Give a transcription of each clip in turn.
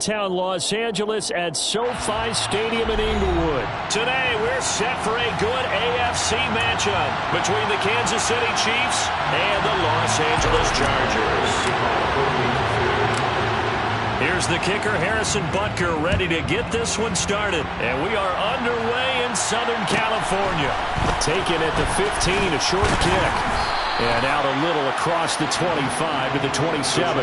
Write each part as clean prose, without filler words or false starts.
Town Los Angeles at SoFi Stadium in Inglewood. Today we're set for a good AFC matchup between the Kansas City Chiefs and the Los Angeles Chargers. Here's the kicker, Harrison Butker, ready to get this one started. And we are underway in Southern California. Taken at the 15, a short kick. And out a little across the 25 to the 27.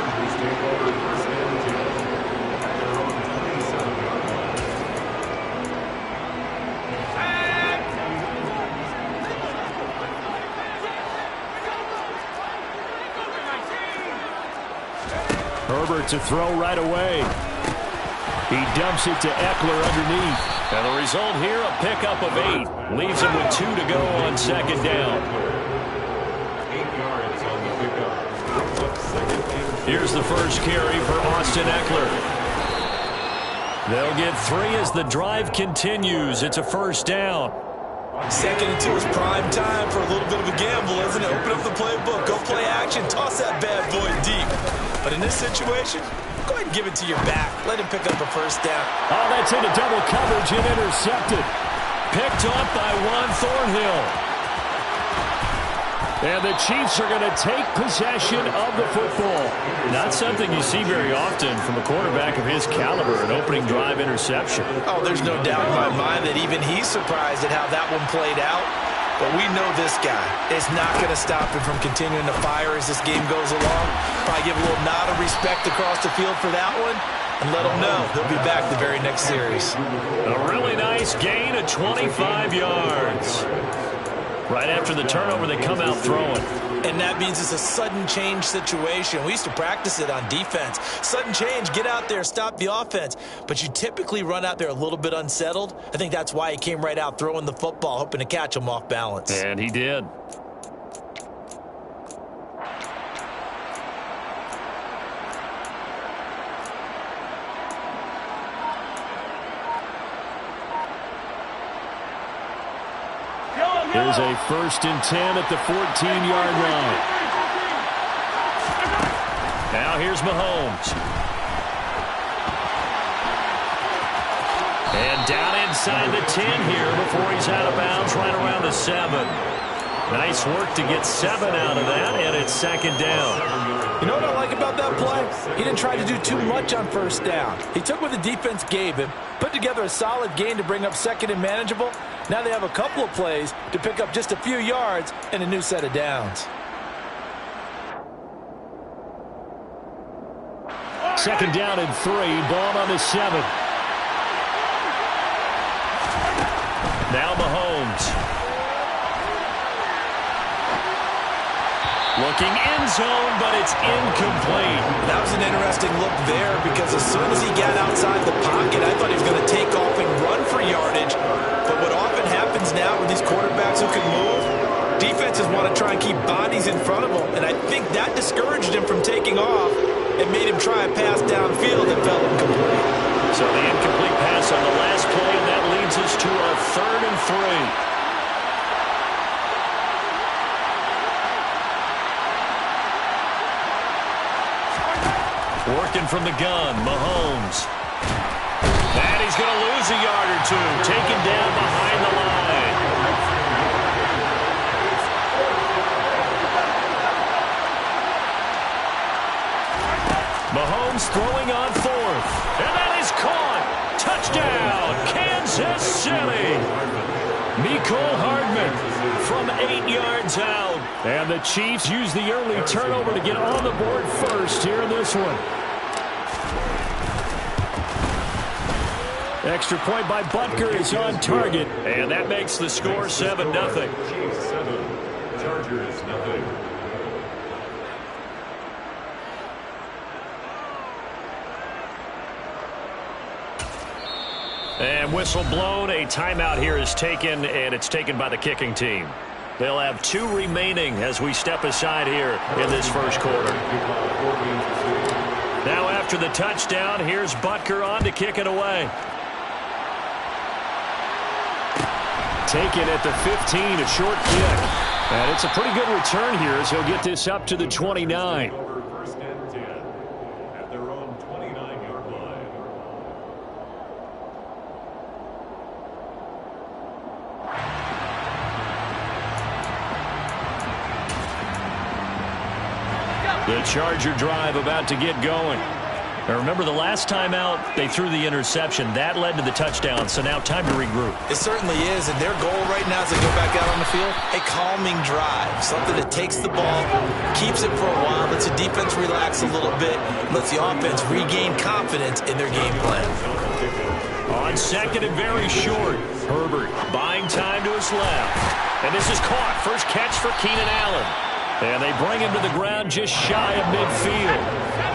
Herbert to throw right away. He dumps it to Eckler underneath. And the result here, a pickup of 8. Leaves him with 2 to go on second down. 8 yards on the pickup. Here's the first carry for Austin Eckler. They'll get 3 as the drive continues. It's a first down. 2nd and 2 is prime time for a little bit of a gamble, isn't it? Open up the playbook, go play action, toss that bad boy deep. But in this situation, go ahead and give it to your back. Let him pick up a first down. Oh, that's into double coverage and intercepted. Picked up by Juan Thornhill. And the Chiefs are going to take possession of the football. Not something you see very often from a quarterback of his caliber, an opening drive interception. Oh, there's no doubt in my mind that even he's surprised at how that one played out. But we know this guy is not going to stop him from continuing to fire as this game goes along. Probably give a little nod of respect across the field for that one and let him know he'll be back the very next series. A really nice gain of 25 yards. Right after the turnover, they come out throwing. And that means it's a sudden change situation. We used to practice it on defense. Sudden change, get out there, stop the offense. But you typically run out there a little bit unsettled. I think that's why he came right out throwing the football, hoping to catch him off balance. And he did. There's a 1st and 10 at the 14-yard line. Now here's Mahomes. And down inside the 10 here before he's out of bounds right around the 7. Nice work to get 7 out of that, and it's 2nd down. You know what I like about that play? He didn't try to do too much on 1st down. He took what the defense gave him, put together a solid gain to bring up 2nd and manageable. Now they have a couple of plays to pick up just a few yards and a new set of downs. 2nd down and 3, ball on the 7. Now Mahomes. Looking end zone, but it's incomplete. That was an interesting look there because as soon as he got outside the pocket, I thought he was going to take off and run for yardage. But what often happens now with these quarterbacks who can move, defenses want to try and keep bodies in front of them. And I think that discouraged him from taking off and made him try a pass downfield that fell incomplete. So the incomplete pass on the last play, and that leads us to a 3rd and 3. Working from the gun, Mahomes. And he's going to lose a yard or 2. Taken down behind the line. Mahomes throwing on 4th. And that is caught. Touchdown, Kansas City. Mecole Hardman from 8 yards out. And the Chiefs use the early turnover to get on the board first here in this one. Extra point by Butker is on target. And that makes the score 7-0. Chiefs 7, Chargers 0. And whistle blown. A timeout here is taken, and it's taken by the kicking team. They'll have 2 remaining as we step aside here in this first quarter. Now after the touchdown, here's Butker on to kick it away. Taken at the 15, a short kick. And it's a pretty good return here as he'll get this up to the 29. First and 10 at their own 29-yard line. The Charger drive about to get going. Now remember, the last time out, they threw the interception. That led to the touchdown, so now time to regroup. It certainly is, and their goal right now as they go back out on the field, a calming drive, something that takes the ball, keeps it for a while, lets the defense relax a little bit, lets the offense regain confidence in their game plan. On second and very short, Herbert buying time to his left. And this is caught. First catch for Keenan Allen. And they bring him to the ground just shy of midfield.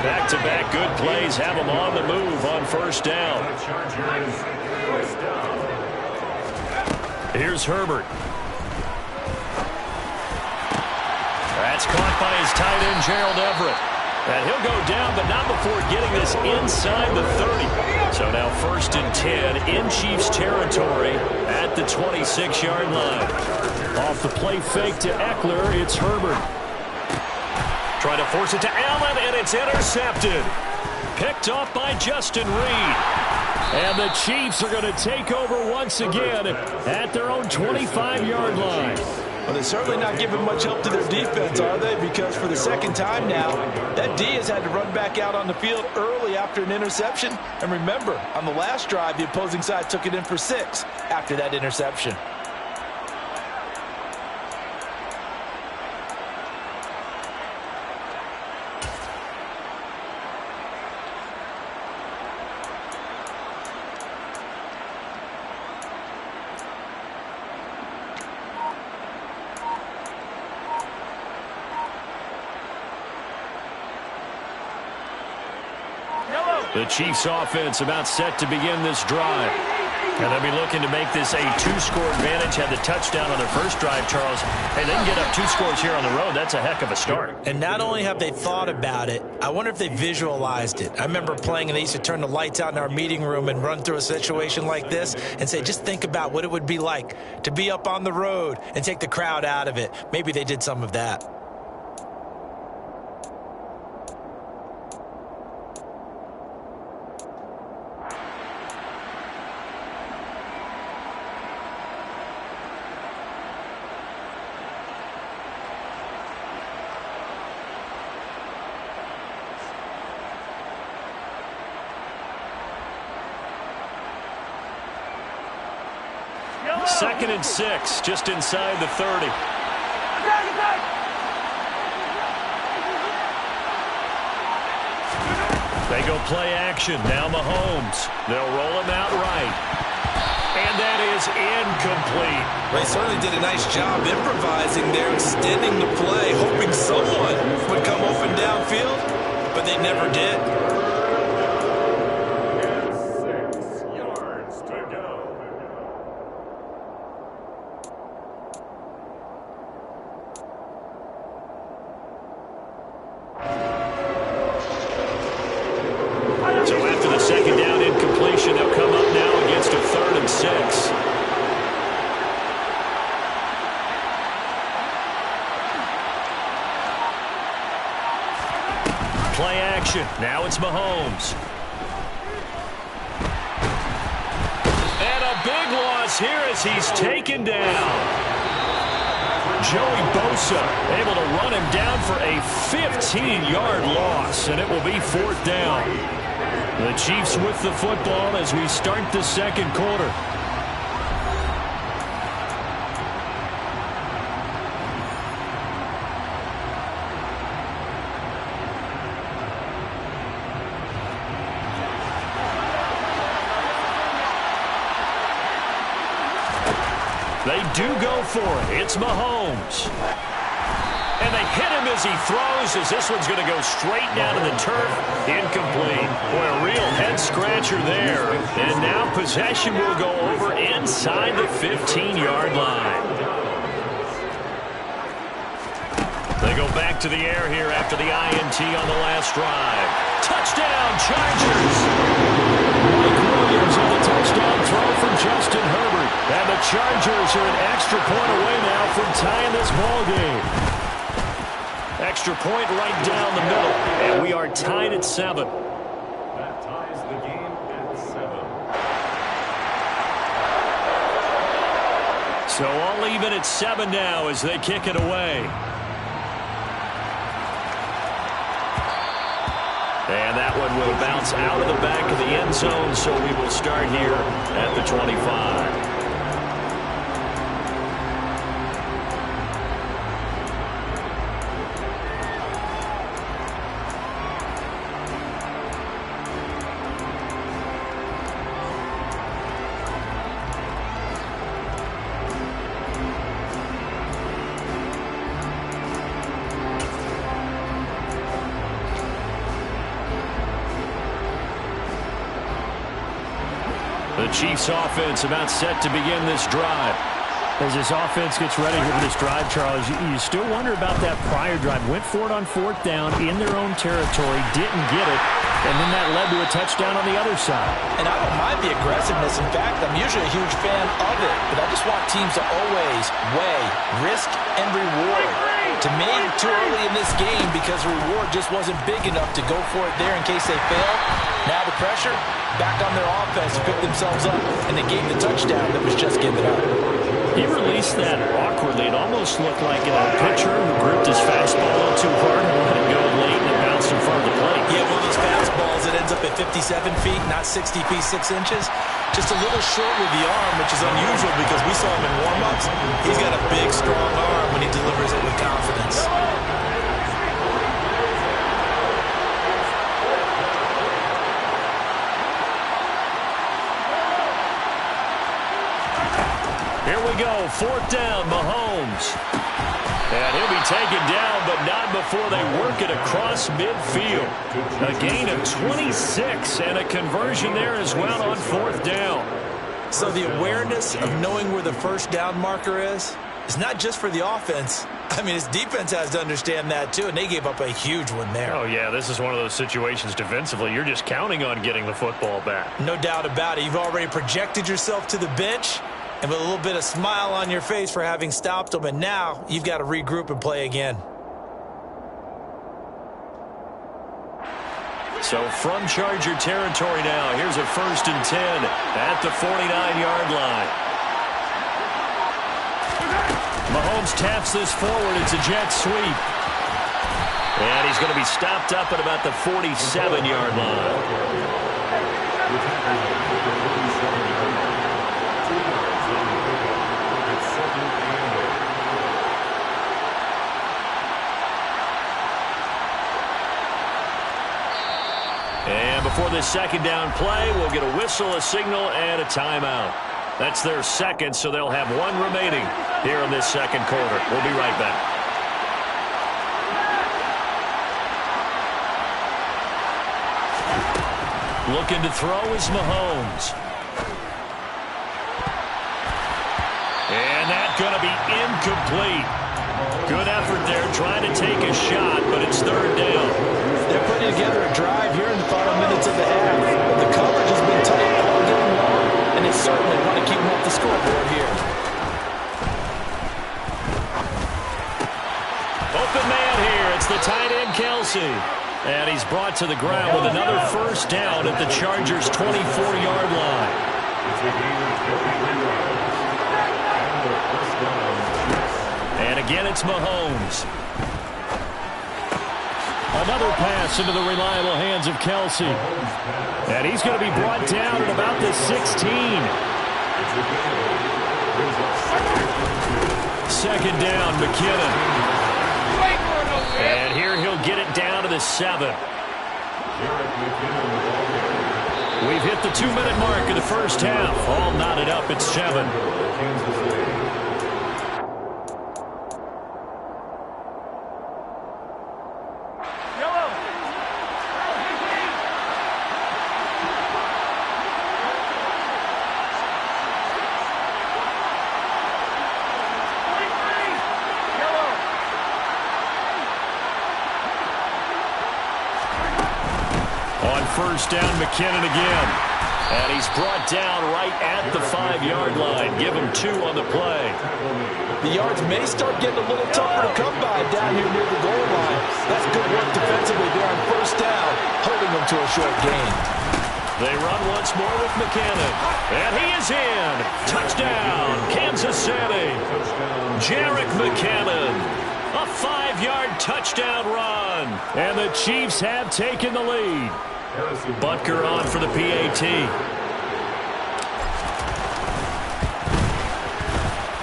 Back-to-back good plays have him on the move on first down. Here's Herbert. That's caught by his tight end, Gerald Everett. And he'll go down, but not before getting this inside the 30. So now 1st and 10 in Chiefs territory at the 26-yard line. Off the play fake to Eckler, it's Herbert. Trying to force it to Allen, and it's intercepted. Picked off by Justin Reed. And the Chiefs are going to take over once again at their own 25-yard line. Well, they're certainly not giving much help to their defense, are they? Because for the second time now, that D has had to run back out on the field early after an interception. And remember, on the last drive, the opposing side took it in for 6 after that interception. The Chiefs offense about set to begin this drive. And they'll be looking to make this a 2-score advantage. Had the touchdown on their first drive, Charles. Hey, they can get up 2 scores here on the road. That's a heck of a start. And not only have they thought about it, I wonder if they visualized it. I remember playing and they used to turn the lights out in our meeting room and run through a situation like this and say, just think about what it would be like to be up on the road and take the crowd out of it. Maybe they did some of that. Second and 6, just inside the 30. They go play action. Now Mahomes. They'll roll him out right. And that is incomplete. They certainly did a nice job improvising there, extending the play, hoping someone would come open downfield, but they never did. Play action. Now it's Mahomes. And a big loss here as he's taken down. Joey Bosa able to run him down for a 15-yard loss, and it will be 4th down. The Chiefs with the football as we start the second quarter. They do go for it. It's Mahomes. And they hit him as he throws, as this one's going to go straight down to the turf. Incomplete. Boy, a real head-scratcher there. And now possession will go over inside the 15-yard line. They go back to the air here after the INT on the last drive. Touchdown, Chargers! Mike Williams on the touchdown throw from Justin Herbert. And the Chargers are an extra point away now from tying this ball game. Extra point right down the middle. And we are tied at 7. That ties the game at 7. So all even at 7 now as they kick it away. will bounce out of the back of the end zone, so we will start here at the 25. The Chiefs offense about set to begin this drive. As this offense gets ready here for this drive, Charles, you still wonder about that prior drive. Went for it on 4th down in their own territory, didn't get it, and then that led to a touchdown on the other side. And I don't mind the aggressiveness. In fact, I'm usually a huge fan of it, but I just want teams to always weigh risk and reward. To me, too early in this game because the reward just wasn't big enough to go for it there in case they fail. Now the pressure, back on their offense to pick themselves up and they gave the touchdown that was just given up. He released that awkwardly. It almost looked like a pitcher who gripped his fastball a little too hard and let it go late and it bounced in front of the plate. Yeah, one of those fastballs that ends up at 57 feet, not 60 feet 6 inches. Just a little short with the arm, which is unusual because we saw him in warm-ups. He's got a big, strong arm when he delivers it with confidence. Here we go, 4th down, Mahomes. And he'll be taken down, but not before they work it across midfield. A gain of 26 and a conversion there as well on 4th down. So the awareness of knowing where the first down marker is not just for the offense. I mean, his defense has to understand that too, and they gave up a huge one there. Oh, yeah, this is one of those situations defensively. You're just counting on getting the football back. No doubt about it. You've already projected yourself to the bench, and with a little bit of smile on your face for having stopped them, and now you've got to regroup and play again. So from Charger territory now, here's a 1st and 10 at the 49-yard line. Mahomes taps this forward. It's a jet sweep. And he's going to be stopped up at about the 47-yard line. And before this 2nd down play, we'll get a whistle, a signal, and a timeout. That's their 2nd, so they'll have 1 remaining here in this 2nd quarter. We'll be right back. Looking to throw is Mahomes. And that's going to be incomplete. Good effort there trying to take a shot, but it's 3rd down. They're putting together a drive here in the final minutes of the half. The coverage has been tight all game long, and they certainly want to keep them off the scoreboard here. Open man here. It's the tight end, Kelsey. And he's brought to the ground with another 1st down at the Chargers' 24-yard line. And again, it's Mahomes. Another pass into the reliable hands of Kelsey. And he's going to be brought down at about the 16. 2nd down, McKinnon. And here he'll get it down to the 7. We've hit the 2-minute mark of the first half. All knotted up at 7. On 1st down, McKinnon again. And he's brought down right at the 5-yard line. Give him 2 on the play. The yards may start getting a little tougher to come by down here near the goal line. That's good work defensively there on 1st down, holding them to a short gain. They run once more with McKinnon. And he is in. Touchdown, Kansas City. Jerick McKinnon. A 5-yard touchdown run. And the Chiefs have taken the lead. Butker on for the PAT.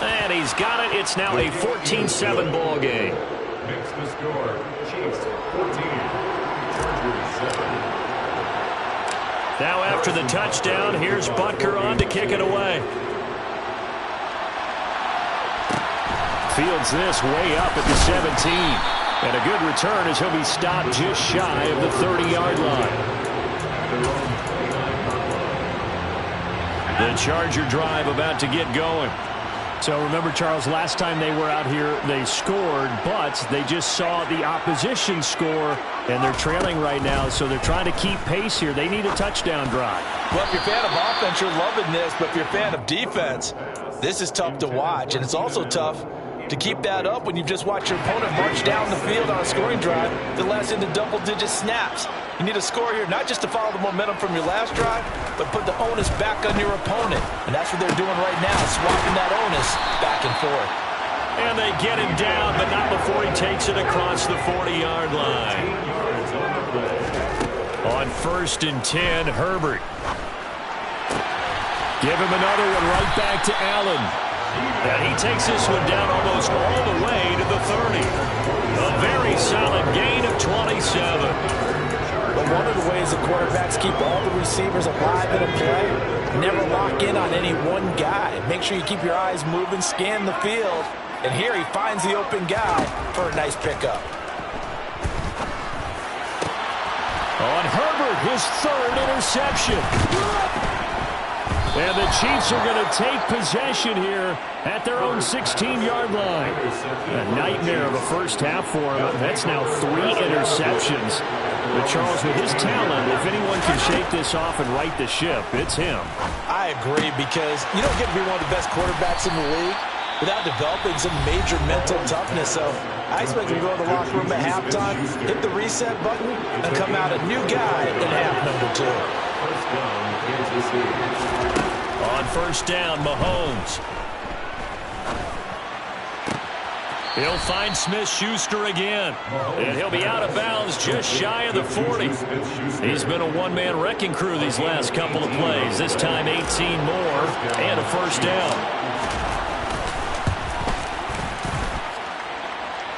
And he's got it. It's now a 14-7 ball game. Makes the score. Chiefs 14, Chargers 7. Now after the touchdown, here's Butker on to kick it away. Fields this way up at the 17. And a good return as he'll be stopped just shy of the 30-yard line. The Charger drive about to get going. So remember, Charles, last time they were out here, they scored, but they just saw the opposition score, and they're trailing right now, so they're trying to keep pace here. They need a touchdown drive. Well, if you're a fan of offense, you're loving this, but if you're a fan of defense, this is tough to watch, and it's also tough to keep that up when you've just watched your opponent march down the field on a scoring drive that lasts into double-digit snaps. You need a score here, not just to follow the momentum from your last drive, but put the onus back on your opponent. And that's what they're doing right now, swapping that onus back and forth. And they get him down, but not before he takes it across the 40-yard line. On 1st and 10, Herbert. Give him another one right back to Allen. And he takes this one down almost all the way to the 30. A very solid gain of 27. But one of the ways the quarterbacks keep all the receivers alive in a play, never lock in on any one guy. Make sure you keep your eyes moving, scan the field. And here he finds the open guy for a nice pickup. On Herbert, his 3rd interception. And the Chiefs are going to take possession here at their own 16-yard line. A nightmare of a first half for him. That's now 3 interceptions. But Charles, with his talent, if anyone can shake this off and right the ship, it's him. I agree, because you don't get to be one of the best quarterbacks in the league without developing some major mental toughness. So I expect him to go to the locker room at halftime, hit the reset button, and come out a new guy in half number 2. On 1st down, Mahomes. He'll find Smith-Schuster again. And he'll be out of bounds just shy of the 40. He's been a one-man wrecking crew these last couple of plays. This time 18 more and a 1st down.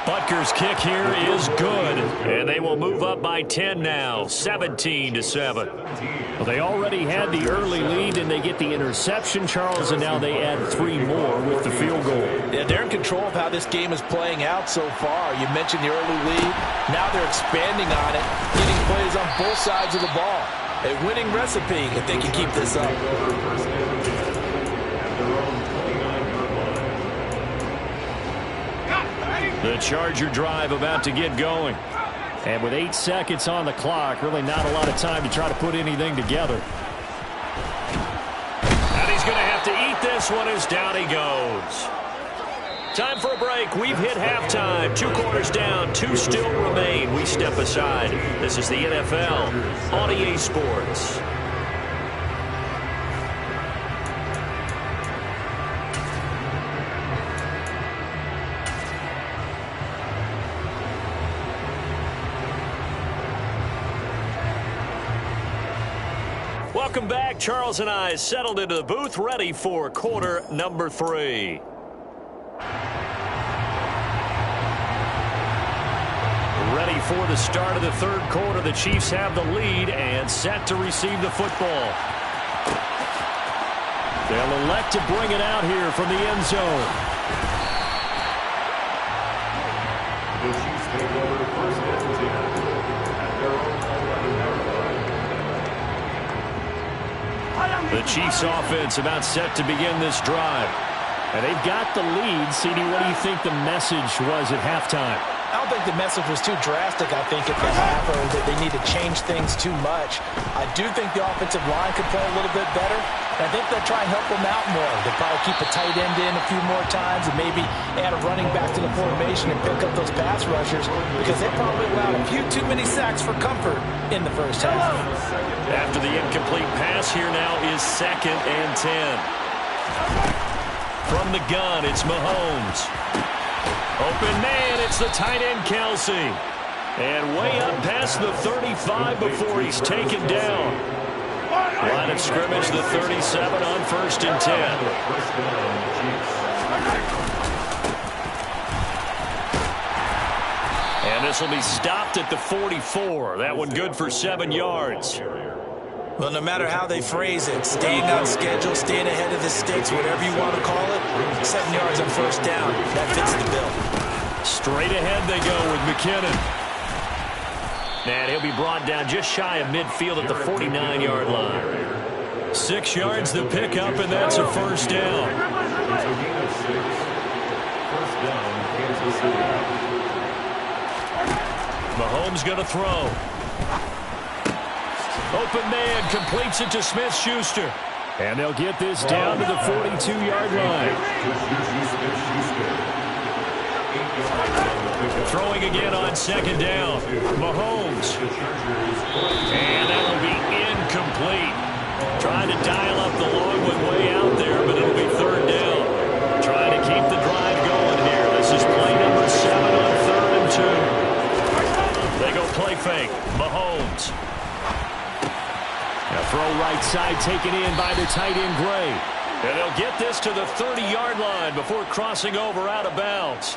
Butker's kick here is good. And they will move up by 10 now, 17-7. Well, they already had the early lead, and they get the interception, Charles, and now they add 3 more with the field goal. Yeah, they're in control of how this game is playing out so far. You mentioned the early lead. Now they're expanding on it, getting plays on both sides of the ball. A winning recipe if they can keep this up. The Charger drive about to get going. And with 8 seconds on the clock, really not a lot of time to try to put anything together. And he's going to have to eat this one as down he goes. Time for a break. We've hit halftime. 2 quarters down, 2 still remain. We step aside. This is the NFL on EA Sports. Welcome back. Charles and I settled into the booth, ready for quarter number 3. Ready for the start of the 3rd quarter. The Chiefs have the lead and set to receive the football. They'll elect to bring it out here from the end zone. The Chiefs take over 1st and 10 at their own 11-yard line. The Chiefs offense about set to begin this drive. And they've got the lead. CD, what do you think the message was at halftime? I don't think the message was too drastic, I think, at the half, or that they need to change things too much. I do think the offensive line could play a little bit better. And I think they'll try and help them out more. They'll probably keep a tight end in a few more times and maybe add a running back to the formation and pick up those pass rushers, because they probably allowed a few too many sacks for comfort in the first half. After the incomplete pass, here now is 2nd and 10. From the gun, it's Mahomes. Open man, it's the tight end, Kelsey. And way up past the 35 before he's taken down. Line of scrimmage, the 37 on 1st and 10. And this will be stopped at the 44. That one good for 7 yards. Well, no matter how they phrase it, staying on schedule, staying ahead of the sticks, whatever you want to call it, 7 yards on 1st down, that fits the bill. Straight ahead they go with McKinnon. And he'll be brought down just shy of midfield at the 49-yard line. 6 yards the pickup, and that's a 1st down. It's a gain of 6. 1st down, Kansas City. Mahomes going to throw. Open man completes it to Smith-Schuster. And they'll get this down to the 42-yard line. Throwing again on 2nd down. Mahomes. And that will be incomplete. Trying to dial up the long one way out there, but it'll be 3rd down. Trying to keep the drive going here. This is play number 7 on 3rd and 2. They go play fake. Mahomes. A throw right side taken in by the tight end Gray. And they'll get this to the 30-yard line before crossing over out of bounds.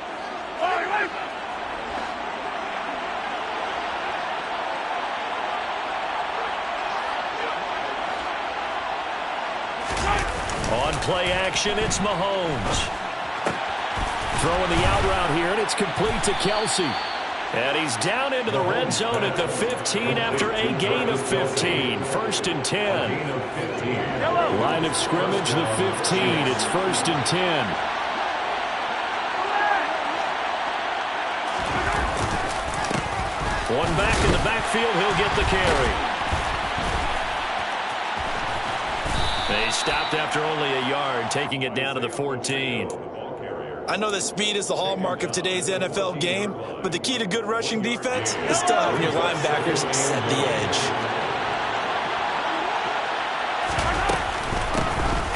On play action, it's Mahomes. Throwing the out route here, and it's complete to Kelsey. And he's down into the red zone at the 15 after a gain of 15. 1st and 10. Line of scrimmage, the 15. It's 1st and 10. One back in the backfield, he'll get the carry. They stopped after only a yard, taking it down to the 14. I know that speed is the hallmark of today's NFL game, but the key to good rushing defense is still having your linebackers set the edge.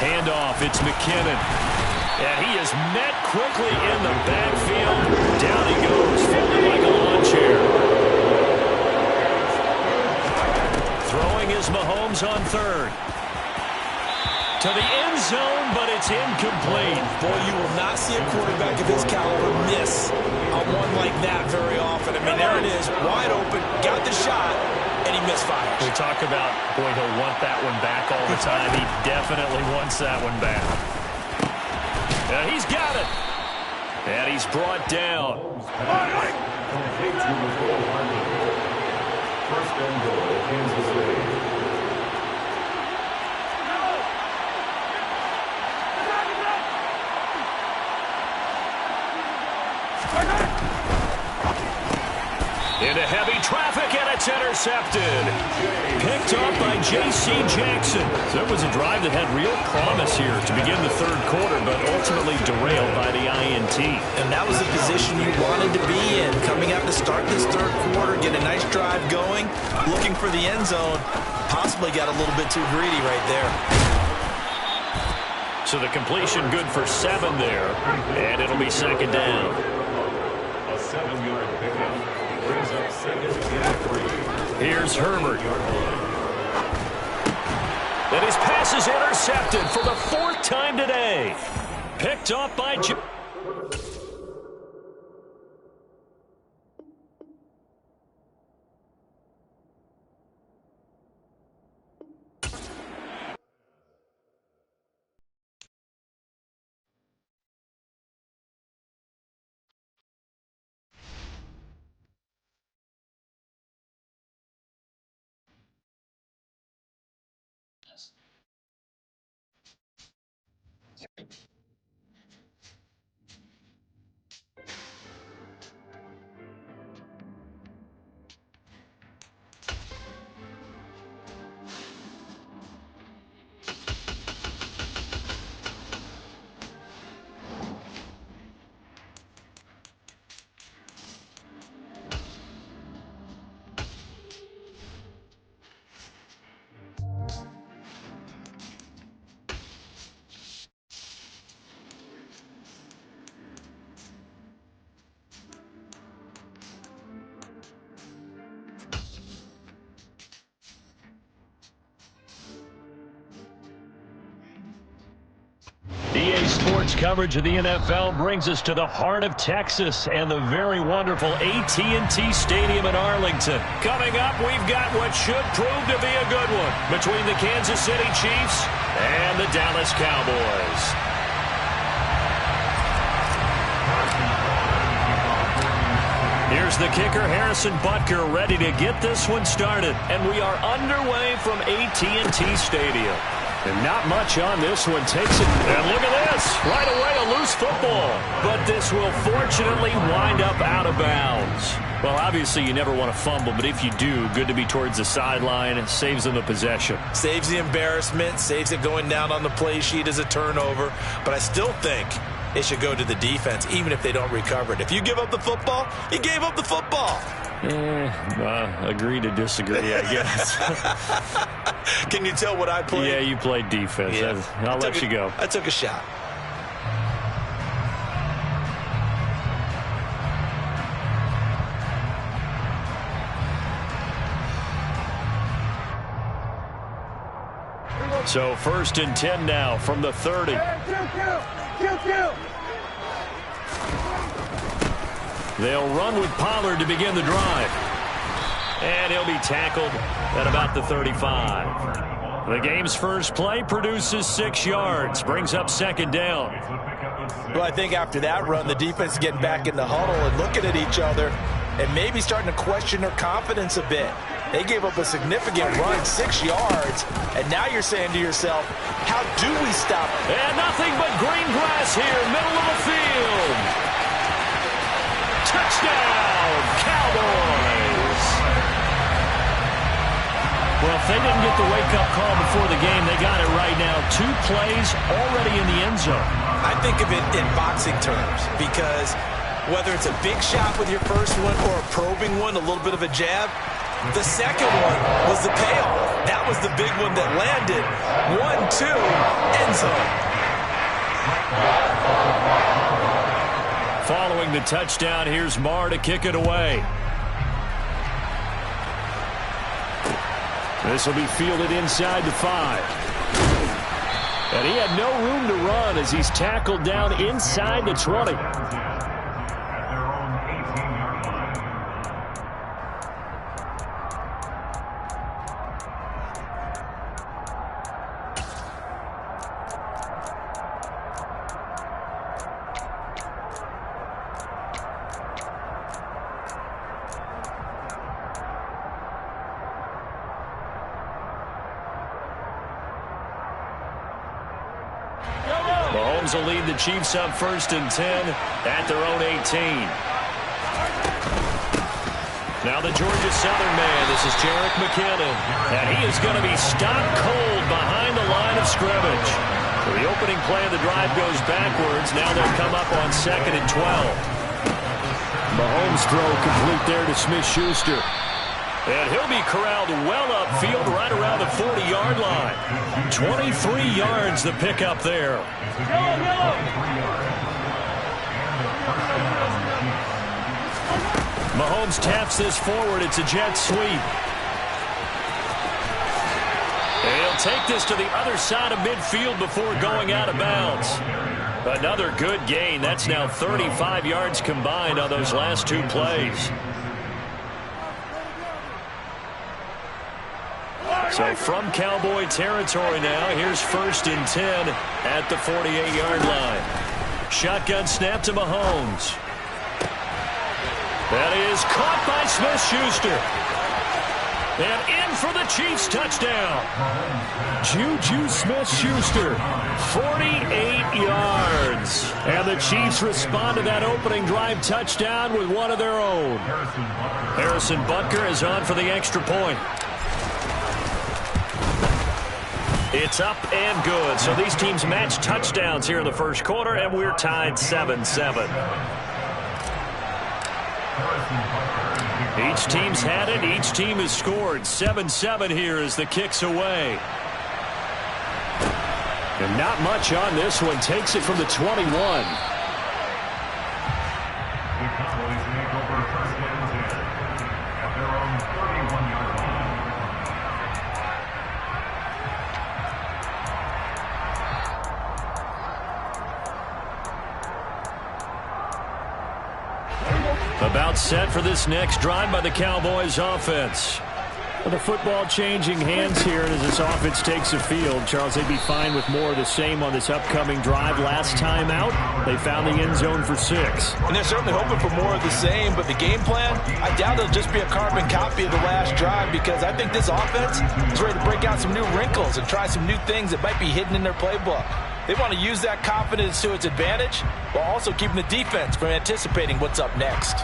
Handoff, it's McKinnon. And he is met quickly in the backfield. Down he goes, folded like a lawn chair. Throwing is Mahomes on 3rd. To the end zone, but it's incomplete. Boy, you will not see a quarterback of his caliber miss on one like that very often. I mean, there it is, wide open, got the shot, and he misfires. We talk about, boy, he'll want that one back all the time. He definitely wants that one back. And he's got it. And he's brought down. Complete to the 400. 1st and goal, Kansas City. Into heavy traffic, and it's intercepted. Picked up by J.C. Jackson. So it was a drive that had real promise here to begin the 3rd quarter, but ultimately derailed by the INT. And that was the position you wanted to be in. Coming out to start this 3rd quarter, get a nice drive going, looking for the end zone. Possibly got a little bit too greedy right there. So the completion good for 7 there, and it'll be 2nd down. A 7-yard pickup. Brings up 2nd and 3. Here's Herbert. And his pass is intercepted for the 4th time today. Picked up by... EA Sports coverage of the NFL brings us to the heart of Texas and the very wonderful AT&T Stadium in Arlington. Coming up, we've got what should prove to be a good one between the Kansas City Chiefs and the Dallas Cowboys. Here's the kicker, Harrison Butker, ready to get this one started. And we are underway from AT&T Stadium. And not much on this one. Takes it. And look at this. Right away, a loose football. But this will fortunately wind up out of bounds. Well, obviously, you never want to fumble, but if you do, good to be towards the sideline. It saves them the possession. Saves the embarrassment, saves it going down on the play sheet as a turnover. But I still think it should go to the defense, even if they don't recover it. If you give up the football, you gave up the football. Agree to disagree, I guess. Can you tell what I played? Yeah, you played defense. Yeah. I'll let you go. I took a shot. So 1st and 10 now from the 30. They'll run with Pollard to begin the drive. And he'll be tackled at about the 35. The game's first play produces 6 yards. Brings up 2nd down. Well, I think after that run, the defense is getting back in the huddle and looking at each other and maybe starting to question their confidence a bit. They gave up a significant run, 6 yards, and now you're saying to yourself, how do we stop it? And nothing but green grass here, middle of the field. Touchdown, Cowboys. Well, if they didn't get the wake-up call before the game, they got it right now. 2 plays already in the end zone. I think of it in boxing terms because whether it's a big shot with your first one or a probing one, a little bit of a jab, the second one was the payoff. That was the big one that landed. 1-2, end zone. Following the touchdown, here's Marr to kick it away. This will be fielded inside the 5. And he had no room to run as he's tackled down inside the 20. Mahomes will lead the Chiefs up 1st and 10 at their own 18. Now the Georgia Southern man, this is Jerick McKinnon. And he is going to be stopped cold behind the line of scrimmage. So the opening play of the drive goes backwards. Now they'll come up on 2nd and 12. Mahomes throw complete there to Smith-Schuster. And he'll be corralled well upfield right around the 40-yard line. 23 yards the pickup there. Mahomes taps this forward. It's a jet sweep. And he'll take this to the other side of midfield before going out of bounds. Another good gain. That's now 35 yards combined on those last 2 plays. So from Cowboy territory now, here's 1st and 10 at the 48-yard line. Shotgun snap to Mahomes. That is caught by Smith-Schuster. And in for the Chiefs touchdown. Juju Smith-Schuster, 48 yards. And the Chiefs respond to that opening drive touchdown with one of their own. Harrison Butker is on for the extra point. It's up and good. So these teams match touchdowns here in the first quarter, and we're tied 7-7. Each team's had it. Each team has scored. 7-7 here as the kick's away. And not much on this one. Takes it from the 21. About set for this next drive by the Cowboys offense. The football changing hands here as this offense takes the field. Charles, they'd be fine with more of the same on this upcoming drive. Last time out, they found the end zone for 6. And they're certainly hoping for more of the same, but the game plan, I doubt it'll just be a carbon copy of the last drive, because I think this offense is ready to break out some new wrinkles and try some new things that might be hidden in their playbook. They want to use that confidence to its advantage while also keeping the defense from anticipating what's up next.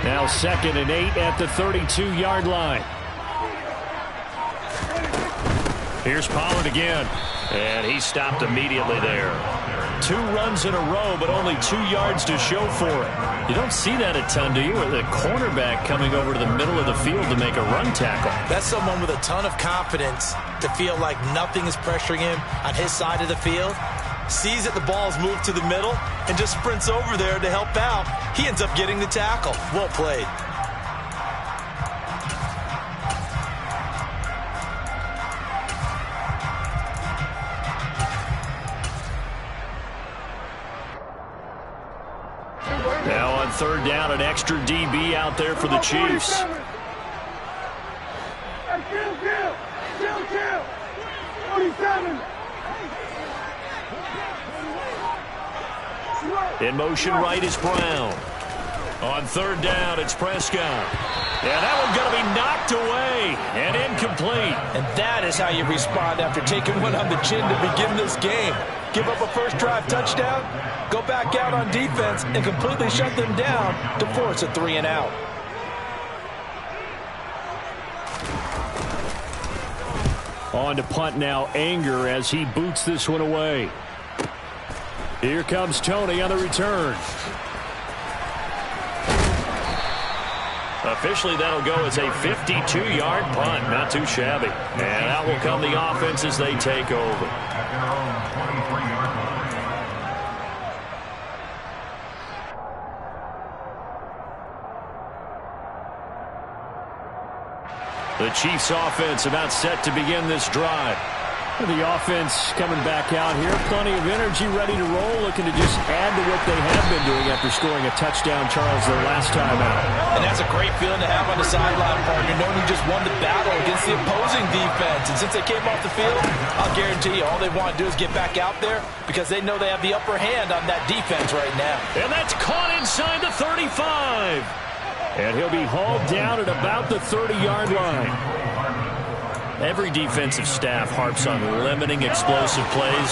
Now 2nd and 8 at the 32-yard line. Here's Pollard again. And he stopped immediately there. 2 runs in a row, but only 2 yards to show for it. You don't see that a ton, do you? With a cornerback coming over to the middle of the field to make a run tackle. That's someone with a ton of confidence to feel like nothing is pressuring him on his side of the field. Sees that the ball's moved to the middle and just sprints over there to help out. He ends up getting the tackle. Well played. Now on 3rd down, an extra DB out there for the Chiefs. In motion right is Brown. On 3rd down, it's Prescott. And that one's going to be knocked away and incomplete. And that is how you respond after taking one on the chin to begin this game. Give up a first drive touchdown, go back out on defense, and completely shut them down to force a 3-and-out. On to punt now, Anger, as he boots this one away. Here comes Tony on the return. Officially, that'll go as a 52-yard punt. Not too shabby. And out will come the offense as they take over. The Chiefs offense about set to begin this drive. The offense coming back out here. Plenty of energy, ready to roll, looking to just add to what they have been doing after scoring a touchdown, Charles, their last time out. And that's a great feeling to have on the sideline, partner, knowing you just won the battle against the opposing defense. And since they came off the field, I'll guarantee you all they want to do is get back out there because they know they have the upper hand on that defense right now. And that's caught inside the 35. And he'll be hauled down at about the 30-yard line. Every defensive staff harps on limiting explosive plays.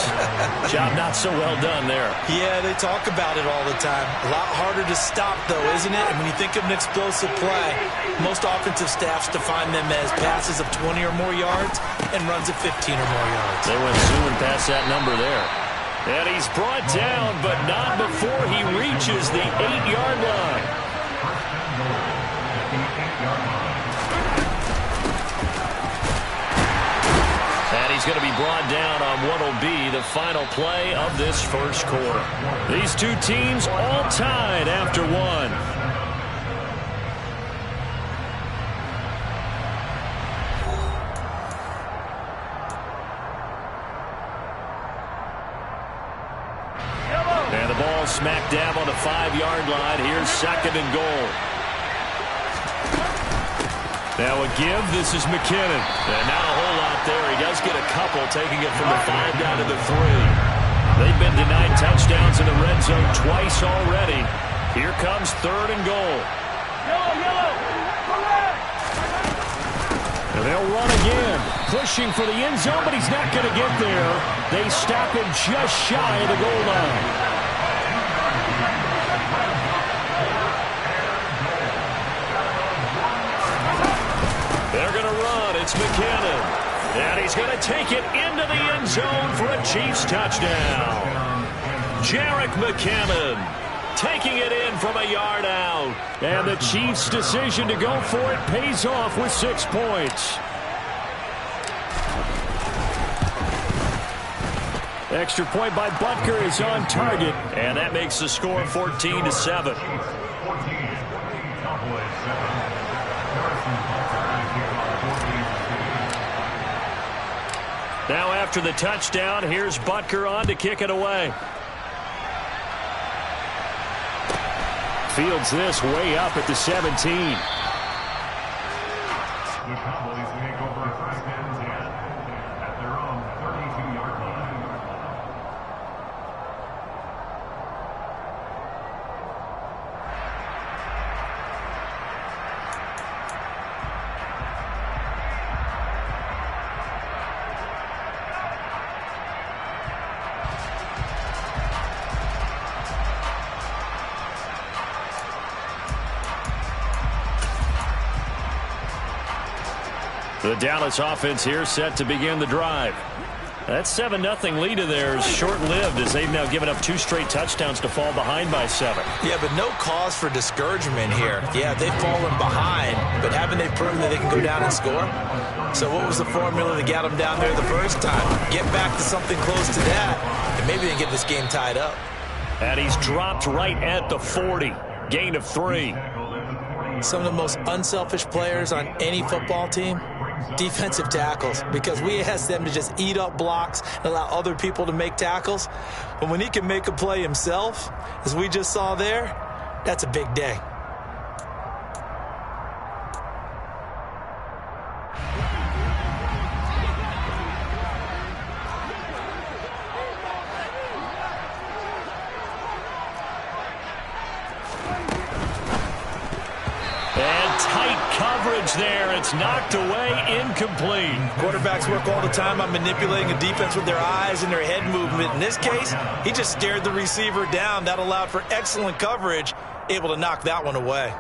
Job not so well done there. Yeah, they talk about it all the time. A lot harder to stop, though, isn't it? And when you think of an explosive play, most offensive staffs define them as passes of 20 or more yards and runs of 15 or more yards. They went zooming past that number there. And he's brought down, but not before he reaches the 8-yard line. And he's going to be brought down on what will be the final play of this first quarter. These two teams all tied after one. And the ball smack dab on the 5-yard line. Here's 2nd and goal. Now a give, this is McKinnon. And not a whole lot there. He does get a couple, taking it from the 5 down to the 3. They've been denied touchdowns in the red zone twice already. Here comes 3rd and goal. And they'll run again, pushing for the end zone, but he's not going to get there. They stop him just shy of the goal line. They're going to run. It's McKinnon. And he's going to take it into the end zone for a Chiefs touchdown. Jerick McKinnon taking it in from a yard out. And the Chiefs' decision to go for it pays off with 6 points. Extra point by Butker is on target. And that makes the score 14-7. Now after the touchdown, here's Butker on to kick it away. Fields this way up at the 17. The Cowboys take over first and 10 at their own 32-yard line. The Dallas offense here set to begin the drive. That 7-0 lead of theirs short-lived as they've now given up 2 straight touchdowns to fall behind by 7. Yeah, but no cause for discouragement here. Yeah, they've fallen behind, but haven't they proven that they can go down and score? So what was the formula that got them down there the first time? Get back to something close to that, and maybe they can get this game tied up. And he's dropped right at the 40. Gain of 3. Some of the most unselfish players on any football team, defensive tackles, because we ask them to just eat up blocks and allow other people to make tackles. But when he can make a play himself, as we just saw there, that's a big day. There, it's knocked away, incomplete. Quarterbacks work all the time on manipulating a defense with their eyes and their head movement. In this case, he just stared the receiver down. That allowed for excellent coverage, able to knock that one away.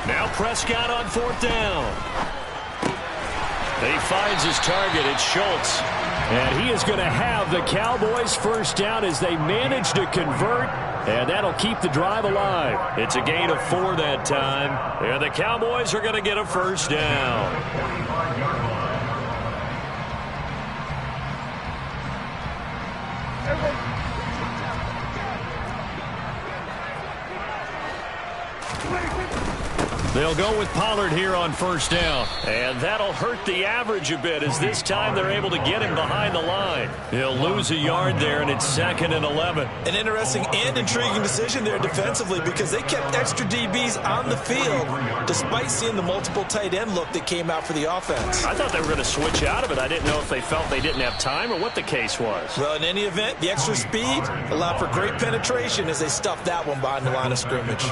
Now Prescott on 4th down. He finds his target. It's Schultz. And he is going to have the Cowboys first down as they manage to convert. And that'll keep the drive alive. It's a gain of 4 that time. And the Cowboys are going to get a first down. They'll go with Pollard here on first down. And that'll hurt the average a bit as this time they're able to get him behind the line. He'll lose a yard there, and it's 2nd and 11. An interesting and intriguing decision there defensively because they kept extra DBs on the field despite seeing the multiple tight end look that came out for the offense. I thought they were going to switch out of it. I didn't know if they felt they didn't have time or what the case was. Well, in any event, the extra speed allowed for great penetration as they stuffed that one behind the line of scrimmage.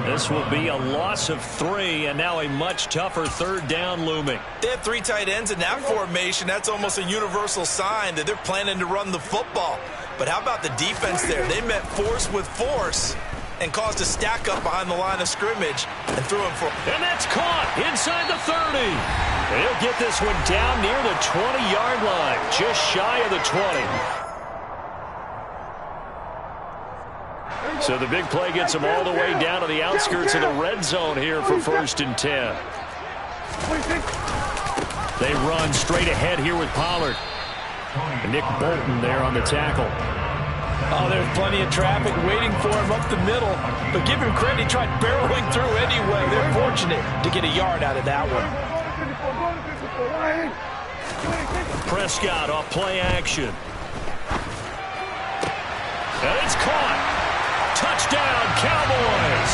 This will be a loss of 3, and now a much tougher 3rd down looming. They have 3 tight ends in that formation. That's almost a universal sign that they're planning to run the football. But how about the defense there? They met force with force and caused a stack up behind the line of scrimmage and threw him for... And that's caught inside the 30. He'll get this one down near the 20-yard line, just shy of the 20. So the big play gets him all the way down to the outskirts of the red zone here for 1st and 10. They run straight ahead here with Pollard. Nick Bolton there on the tackle. Oh, there's plenty of traffic waiting for him up the middle. But give him credit, he tried barreling through anyway. They're fortunate to get a yard out of that one. Prescott off play action. And it's caught. Touchdown, Cowboys.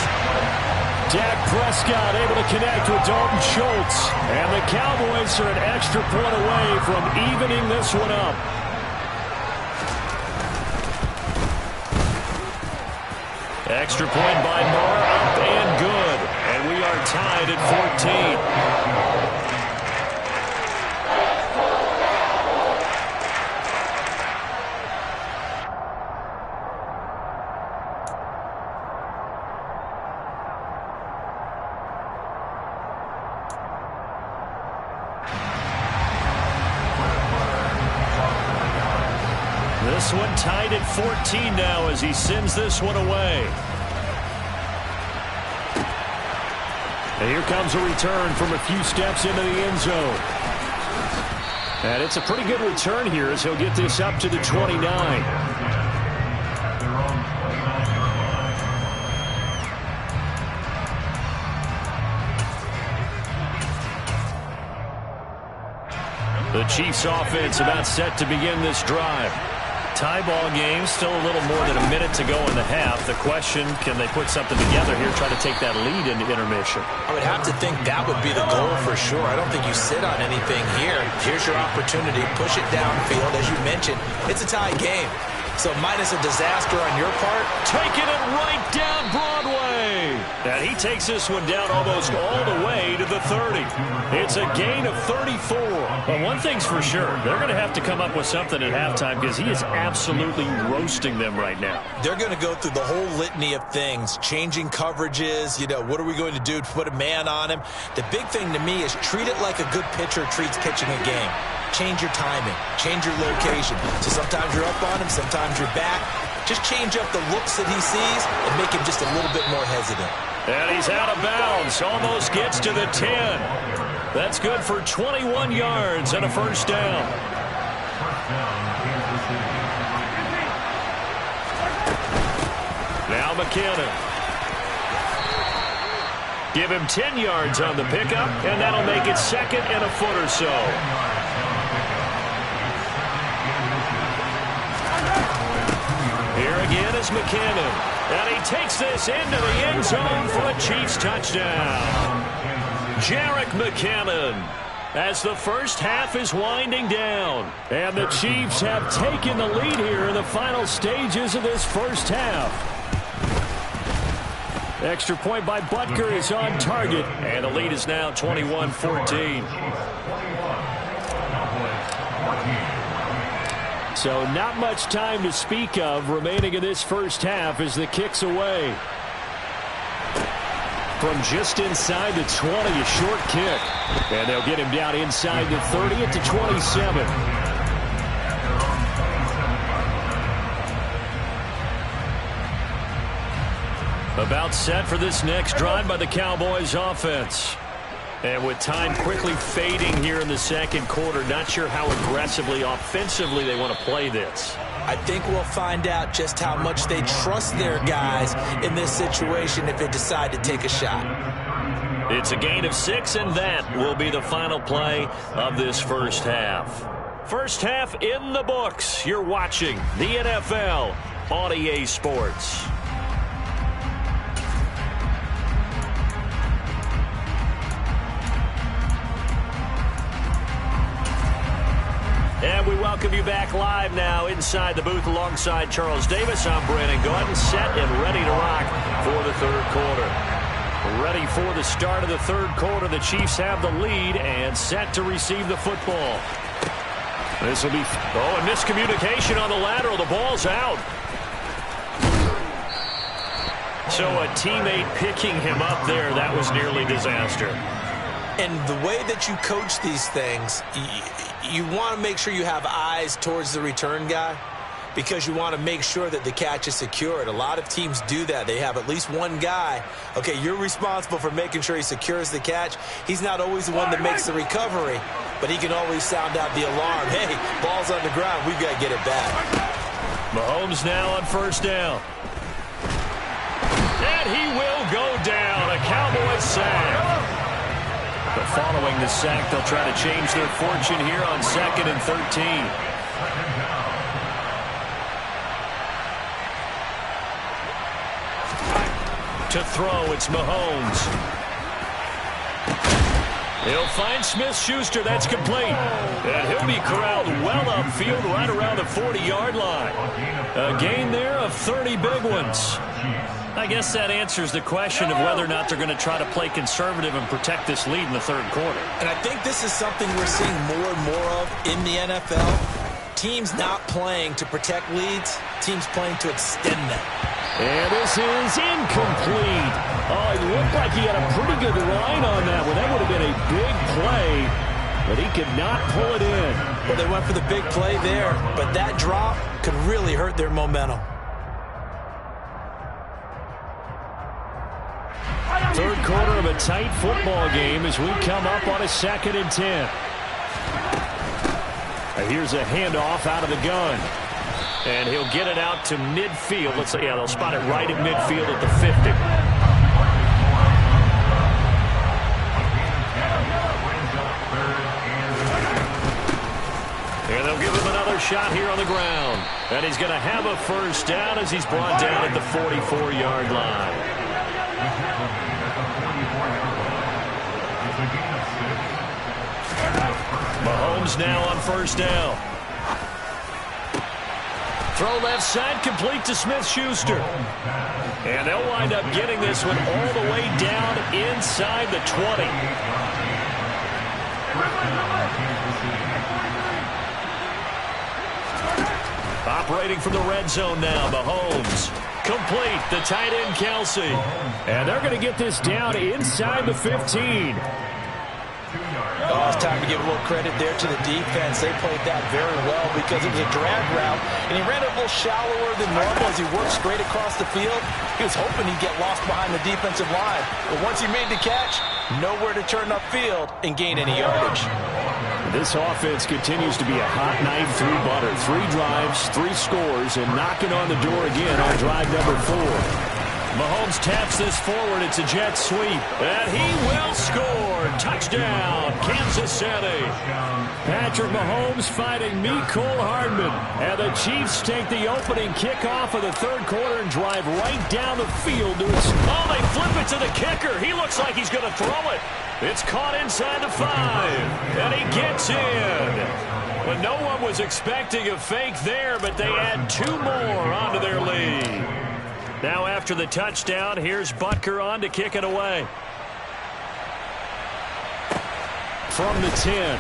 Dak Prescott able to connect with Dalton Schultz. And the Cowboys are an extra point away from evening this one up. Extra point by Moore, up and good. And we are tied at 14. This one tied at 14 now as he sends this one away. And here comes a return from a few steps into the end zone. And it's a pretty good return here as he'll get this up to the 29. The Chiefs offense about set to begin this drive. Tie ball game, still a little more than a minute to go in the half. The question, can they put something together here, try to take that lead into intermission? I would have to think that would be the goal for sure. I don't think you sit on anything here. Here's your opportunity. Push it downfield. As you mentioned, it's a tie game. So minus a disaster on your part. Taking it right down Broadway. And he takes this one down almost all the way to the 30. It's a gain of 34. Well, one thing's for sure. They're going to have to come up with something at halftime because he is absolutely roasting them right now. They're going to go through the whole litany of things, changing coverages. You know, what are we going to do to put a man on him? The big thing to me is treat it like a good pitcher treats pitching a game. Change your timing. Change your location. So sometimes you're up on him, sometimes you're back. Just change up the looks that he sees and make him just a little bit more hesitant. And he's out of bounds. Almost gets to the 10. That's good for 21 yards and a first down. Now McKinnon. Give him 10 yards on the pickup, and that'll make it second and a foot or so. Here again is McKinnon. And he takes this into the end zone for a Chiefs touchdown. Jerick McKinnon as the first half is winding down. And the Chiefs have taken the lead here in the final stages of this first half. Extra point by Butker is on target. And the lead is now 21-14. So not much time to speak of remaining in this first half as the kick's away. From just inside the 20, a short kick. And they'll get him down inside the 30 at the 27. About set for this next drive by the Cowboys offense. And with time quickly fading here in the second quarter, not sure how aggressively, offensively they want to play this. I think we'll find out just how much they trust their guys in this situation if they decide to take a shot. It's a gain of 6, and that will be the final play of this first half. First half in the books. You're watching the NFL on EA Sports. And we welcome you back live now inside the booth alongside Charles Davis. I'm Brandon Gordon, set and ready to rock for the third quarter. Ready for the start of the third quarter. The Chiefs have the lead and set to receive the football. This will be, a miscommunication on the lateral. The ball's out. So a teammate picking him up there, that was nearly disaster. And the way that you coach these things, you want to make sure you have eyes towards the return guy because you want to make sure that the catch is secured. A lot of teams do that. They have at least one guy. Okay, you're responsible for making sure he secures the catch. He's not always the one that makes the recovery, but he can always sound out the alarm. Hey, ball's on the ground. We've got to get it back. Mahomes now on first down. And he will go down. A Cowboys sack. But following the sack, they'll try to change their fortune here on 2nd and 13. To throw, it's Mahomes. He'll find Smith-Schuster. That's complete. And he'll be corralled well upfield right around the 40-yard line. A gain there of 30 big ones. I guess that answers the question of whether or not they're going to try to play conservative and protect this lead in the third quarter. And I think this is something we're seeing more and more of in the NFL. Teams not playing to protect leads, teams playing to extend them. And this is incomplete. Oh, it looked like he had a pretty good line on that one. That would have been a big play. but he could not pull it in. Well, they went for the big play there, but that drop could really hurt their momentum. Third quarter of a tight football game as we come up on a 2nd and 10. Here's a handoff out of the gun. And he'll get it out to midfield. Let's say, yeah, they'll spot it right at midfield at the 50. And they'll give him another shot here on the ground. And he's going to have a first down as he's brought down at the 44-yard line. Mahomes now on first down. Throw left side, complete to Smith-Schuster. And they'll wind up getting this one all the way down inside the 20. Operating from the red zone now, Mahomes. Complete, the tight end, Kelsey. And they're going to get this down inside the 15. Oh, it's time to give a little credit there to the defense. They played that very well because it was a drag route, and he ran it a little shallower than normal as he worked straight across the field. He was hoping he'd get lost behind the defensive line. But once he made the catch, nowhere to turn upfield and gain any yardage. This offense continues to be a hot knife through butter. 3 drives, 3 scores, and knocking on the door again on drive number 4. Mahomes taps this forward. It's a jet sweep. And he will score. Touchdown, Kansas City. Patrick Mahomes fighting Mecole Hardman. And the Chiefs take the opening kickoff of the 3rd quarter and drive right down the field to his... Oh, they flip it to the kicker. He looks like he's going to throw it. It's caught inside the 5. And he gets in. But no one was expecting a fake there, but they add 2 more onto their lead. Now after the touchdown, here's Butker on to kick it away. From the 10.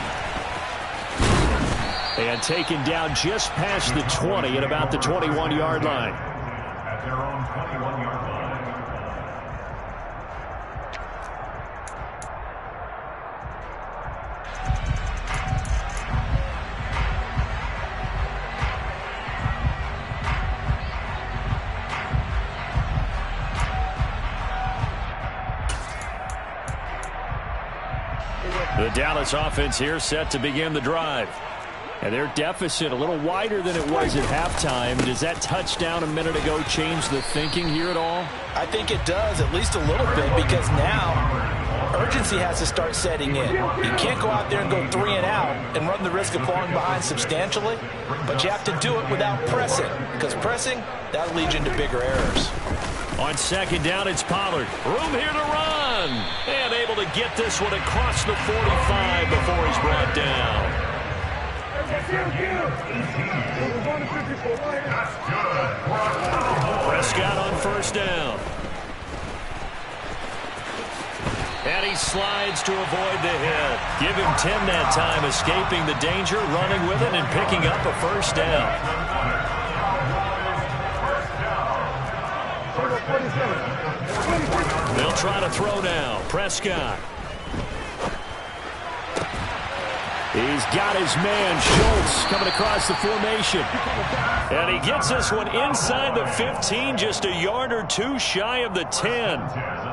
And taken down just past the 20 at about the 21-yard line. At their own 21-yard line. The Dallas offense here set to begin the drive. And their deficit a little wider than it was at halftime. Does that touchdown a minute ago change the thinking here at all? I think it does, at least a little bit, because now urgency has to start setting in. You can't go out there and go 3 and out and run the risk of falling behind substantially, but you have to do it without pressing, because pressing, that'll lead you into bigger errors. On 2nd down, it's Pollard. Room here to run. And able to get this one across the 45 before he's brought down. Prescott on first down. And he slides to avoid the hit. Give him 10 that time, escaping the danger, running with it, and picking up a first down. They'll try to throw now. Prescott. He's got his man, Schultz, coming across the formation. And he gets this one inside the 15, just a yard or 2 shy of the 10.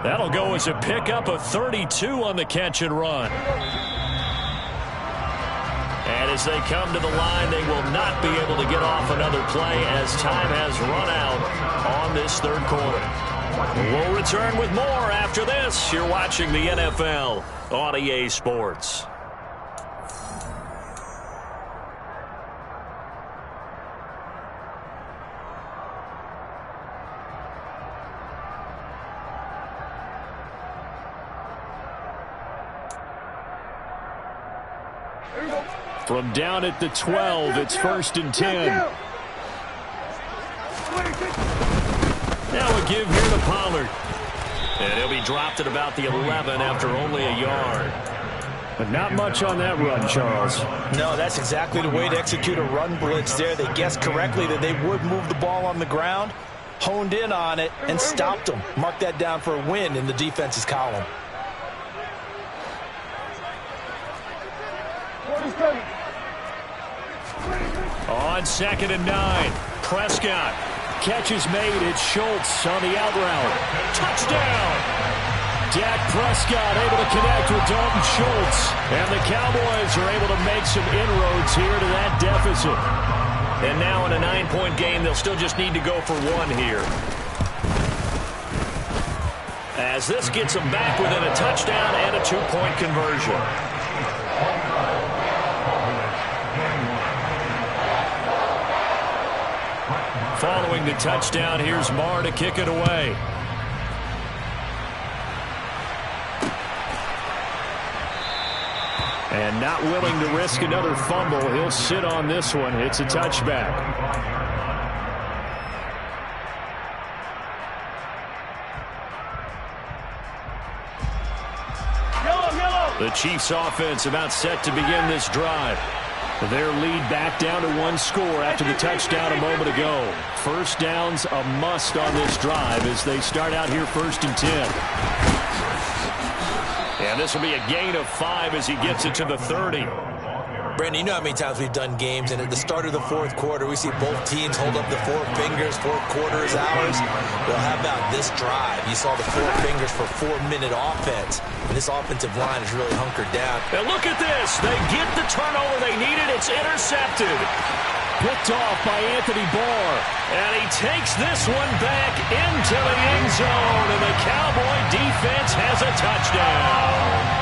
That'll go as a pickup of 32 on the catch and run. And as they come to the line, they will not be able to get off another play as time has run out on this 3rd quarter. We'll return with more after this. You're watching the NFL on EA Sports. From down at the 12, it's 1st and 10. Now a give here to Pollard. And he'll be dropped at about the 11 after only a yard. But not much on that run, Charles. No, that's exactly the way to execute a run blitz there. They guessed correctly that they would move the ball on the ground, honed in on it, and stopped them. Mark that down for a win in the defense's column. On 2nd and 9, Prescott. Catch is made. It's Schultz on the out route. Touchdown! Dak Prescott able to connect with Dalton Schultz. And the Cowboys are able to make some inroads here to that deficit. And now in a 9-point game, they'll still just need to go for 1 here. As this gets them back within a touchdown and a 2-point conversion. Following the touchdown, here's Marr to kick it away. And not willing to risk another fumble, he'll sit on this one. It's a touchback. The Chiefs offense about set to begin this drive. Their lead back down to 1 score after the touchdown a moment ago. First down's a must on this drive as they start out here 1st and 10. And this will be a gain of 5 as he gets it to the 30. Brandon, you know how many times we've done games, and at the start of the 4th quarter, we see both teams hold up the 4 fingers, 4th quarter is ours. Well, how about this drive? You saw the 4 fingers for 4-minute offense, and this offensive line is really hunkered down. And look at this. They get the turnover they needed. It's intercepted. Picked off by Anthony Barr. And he takes this one back into the end zone, and the Cowboy defense has a touchdown.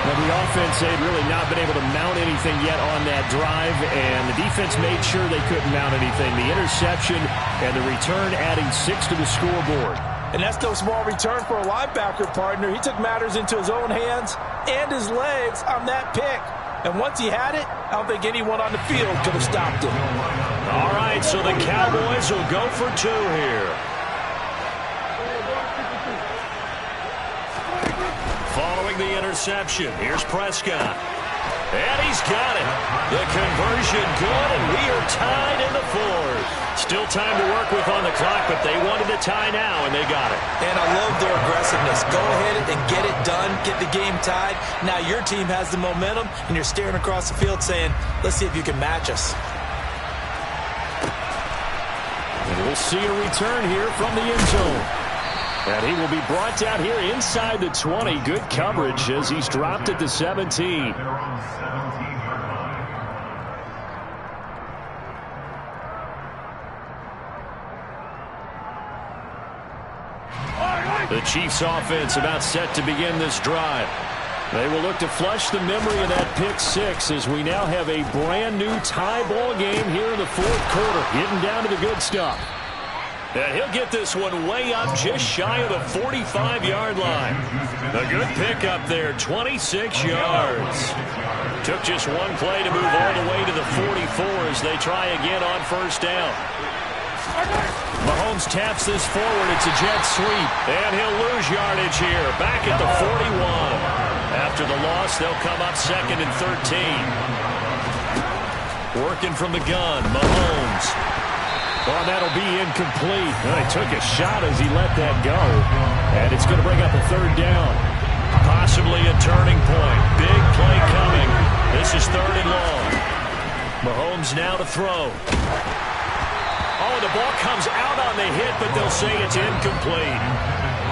Now, the offense had really not been able to mount anything yet on that drive, and the defense made sure they couldn't mount anything. The interception and the return adding 6 to the scoreboard. And that's no small return for a linebacker partner. He took matters into his own hands and his legs on that pick. And once he had it, I don't think anyone on the field could have stopped him. All right, so the Cowboys will go for 2 here. Following the interception, here's Prescott. And he's got it. The conversion good, and we are tied in the 4th. Still time to work with on the clock, but they wanted the tie now, and they got it. And I love their aggressiveness. Go ahead and get it done, get the game tied. Now your team has the momentum, and you're staring across the field saying, let's see if you can match us. And we'll see a return here from the end zone. And he will be brought down here inside the 20. Good coverage as he's dropped at the 17. The Chiefs offense about set to begin this drive. They will look to flush the memory of that pick 6 as we now have a brand new tie ball game here in the 4th quarter. Getting down to the good stuff. And he'll get this one way up just shy of the 45-yard line. A good pick up there, 26 yards. Took just 1 play to move all the way to the 44 as they try again on 1st down. Mahomes taps this forward. It's a jet sweep. And he'll lose yardage here. Back at the 41. After the loss, they'll come up 2nd and 13. Working from the gun, Mahomes. Oh, that'll be incomplete. Well, he took a shot as he let that go. And it's going to bring up a 3rd down. Possibly a turning point. Big play coming. This is 3rd and long. Mahomes now to throw. Oh, the ball comes out on the hit, but they'll say it's incomplete.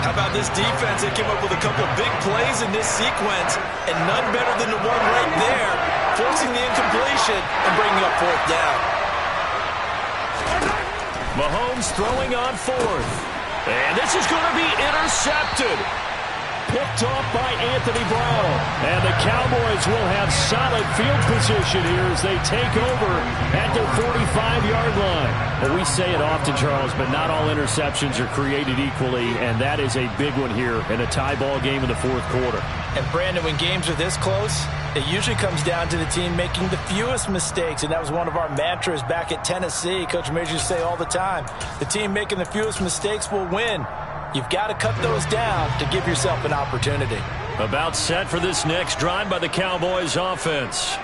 How about this defense? They came up with a couple of big plays in this sequence, and none better than the one right there, forcing the incompletion and bringing up 4th down. Mahomes throwing on 4th. And this is going to be intercepted. Picked off by Anthony Brown. And the Cowboys will have solid field position here as they take over at their 45-yard line. Well, we say it often, Charles, but not all interceptions are created equally, and that is a big one here in a tie ball game in the 4th quarter. And, Brandon, when games are this close, it usually comes down to the team making the fewest mistakes, and that was one of our mantras back at Tennessee. Coach Major used to say all the time, the team making the fewest mistakes will win. You've got to cut those down to give yourself an opportunity. About set for this next drive by the Cowboys offense.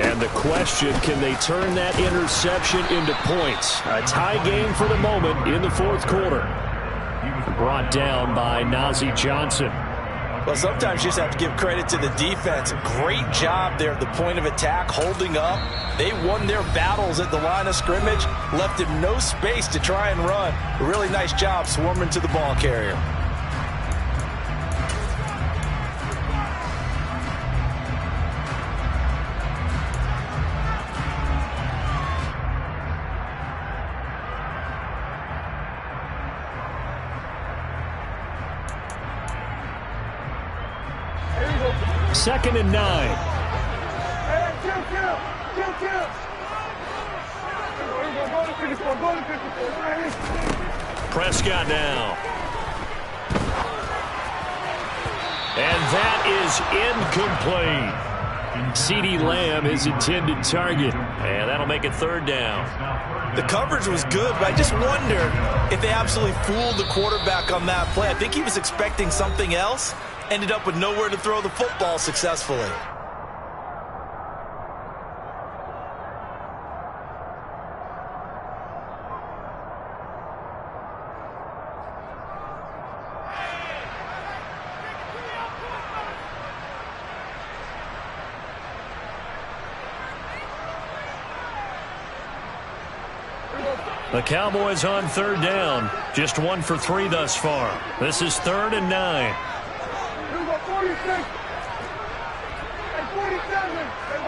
And the question, can they turn that interception into points? A tie game for the moment in the 4th quarter. Brought down by Najee Johnson. Well, sometimes you just have to give credit to the defense. Great job there at the point of attack, holding up. They won their battles at the line of scrimmage, left him no space to try and run. A really nice job swarming to the ball carrier. Second and 9. Prescott now. And that is incomplete. CeeDee Lamb, his intended target. And that'll make it third down. The coverage was good, but I just wonder if they absolutely fooled the quarterback on that play. I think he was expecting something else. Ended up with nowhere to throw the football successfully. The Cowboys on third down. Just 1 for 3 thus far. This is 3rd and 9. 46 and 47 and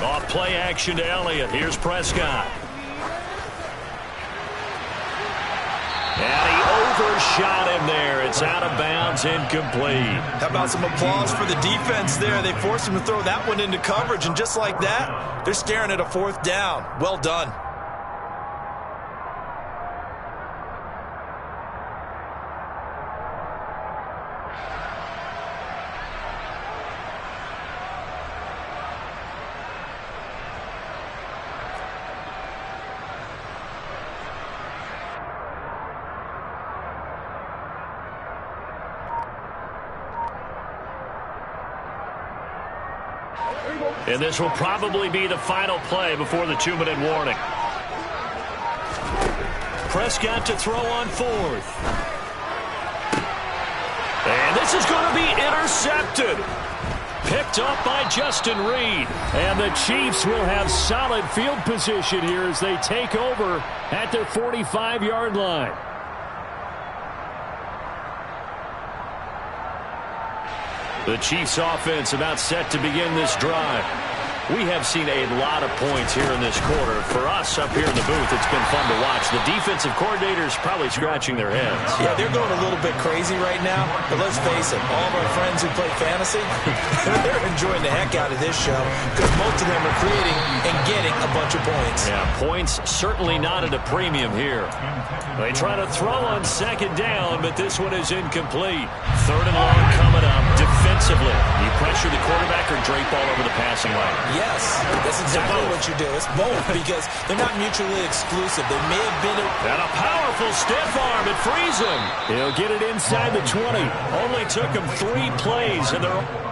Off play action to Elliott. Here's Prescott. And he overshot him there. It's out of bounds, incomplete. How about some applause for the defense there? They forced him to throw that one into coverage, and just like that, they're staring at a 4th down. Well done. And this will probably be the final play before the 2-minute warning. Prescott to throw on 4th. And this is going to be intercepted. Picked up by Justin Reed. And the Chiefs will have solid field position here as they take over at their 45-yard line. The Chiefs offense about set to begin this drive. We have seen a lot of points here in this quarter. For us up here in the booth, it's been fun to watch. The defensive coordinators probably scratching their heads. Yeah, they're going a little bit crazy right now. But let's face it, all of our friends who play fantasy, they're enjoying the heck out of this show because most of them are creating and getting a bunch of points. Yeah, points certainly not at a premium here. They try to throw on 2nd down, but this one is incomplete. 3rd and long coming up defensively. You pressure the quarterback or drape all over the passing line? Yes, that's exactly what you do. It's both because they're not mutually exclusive. They may have been and a powerful stiff arm. It frees him. He'll get it inside the 20. Only took him 3 plays, and they're...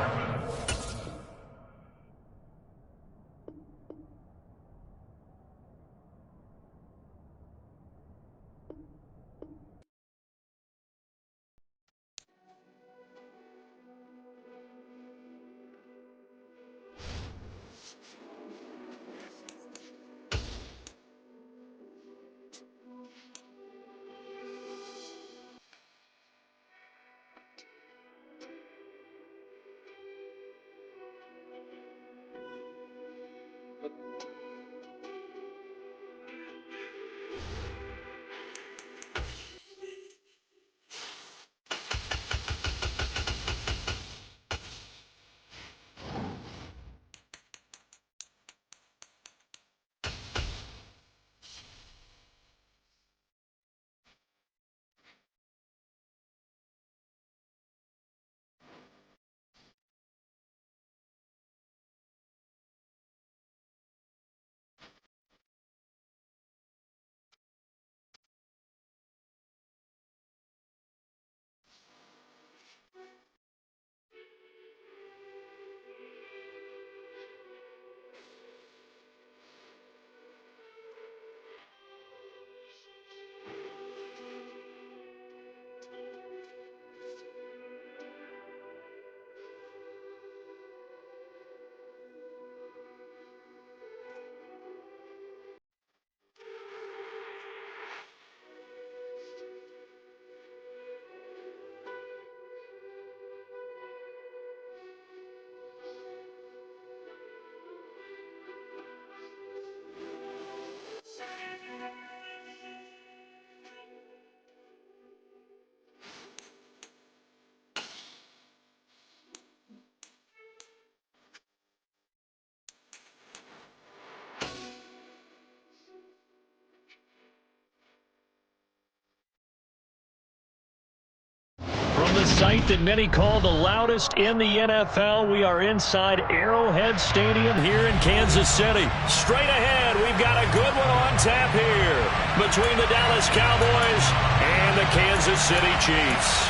the site that many call the loudest in the NFL. We are inside Arrowhead Stadium here in Kansas City. Straight ahead, we've got a good one on tap here between the Dallas Cowboys and the Kansas City Chiefs.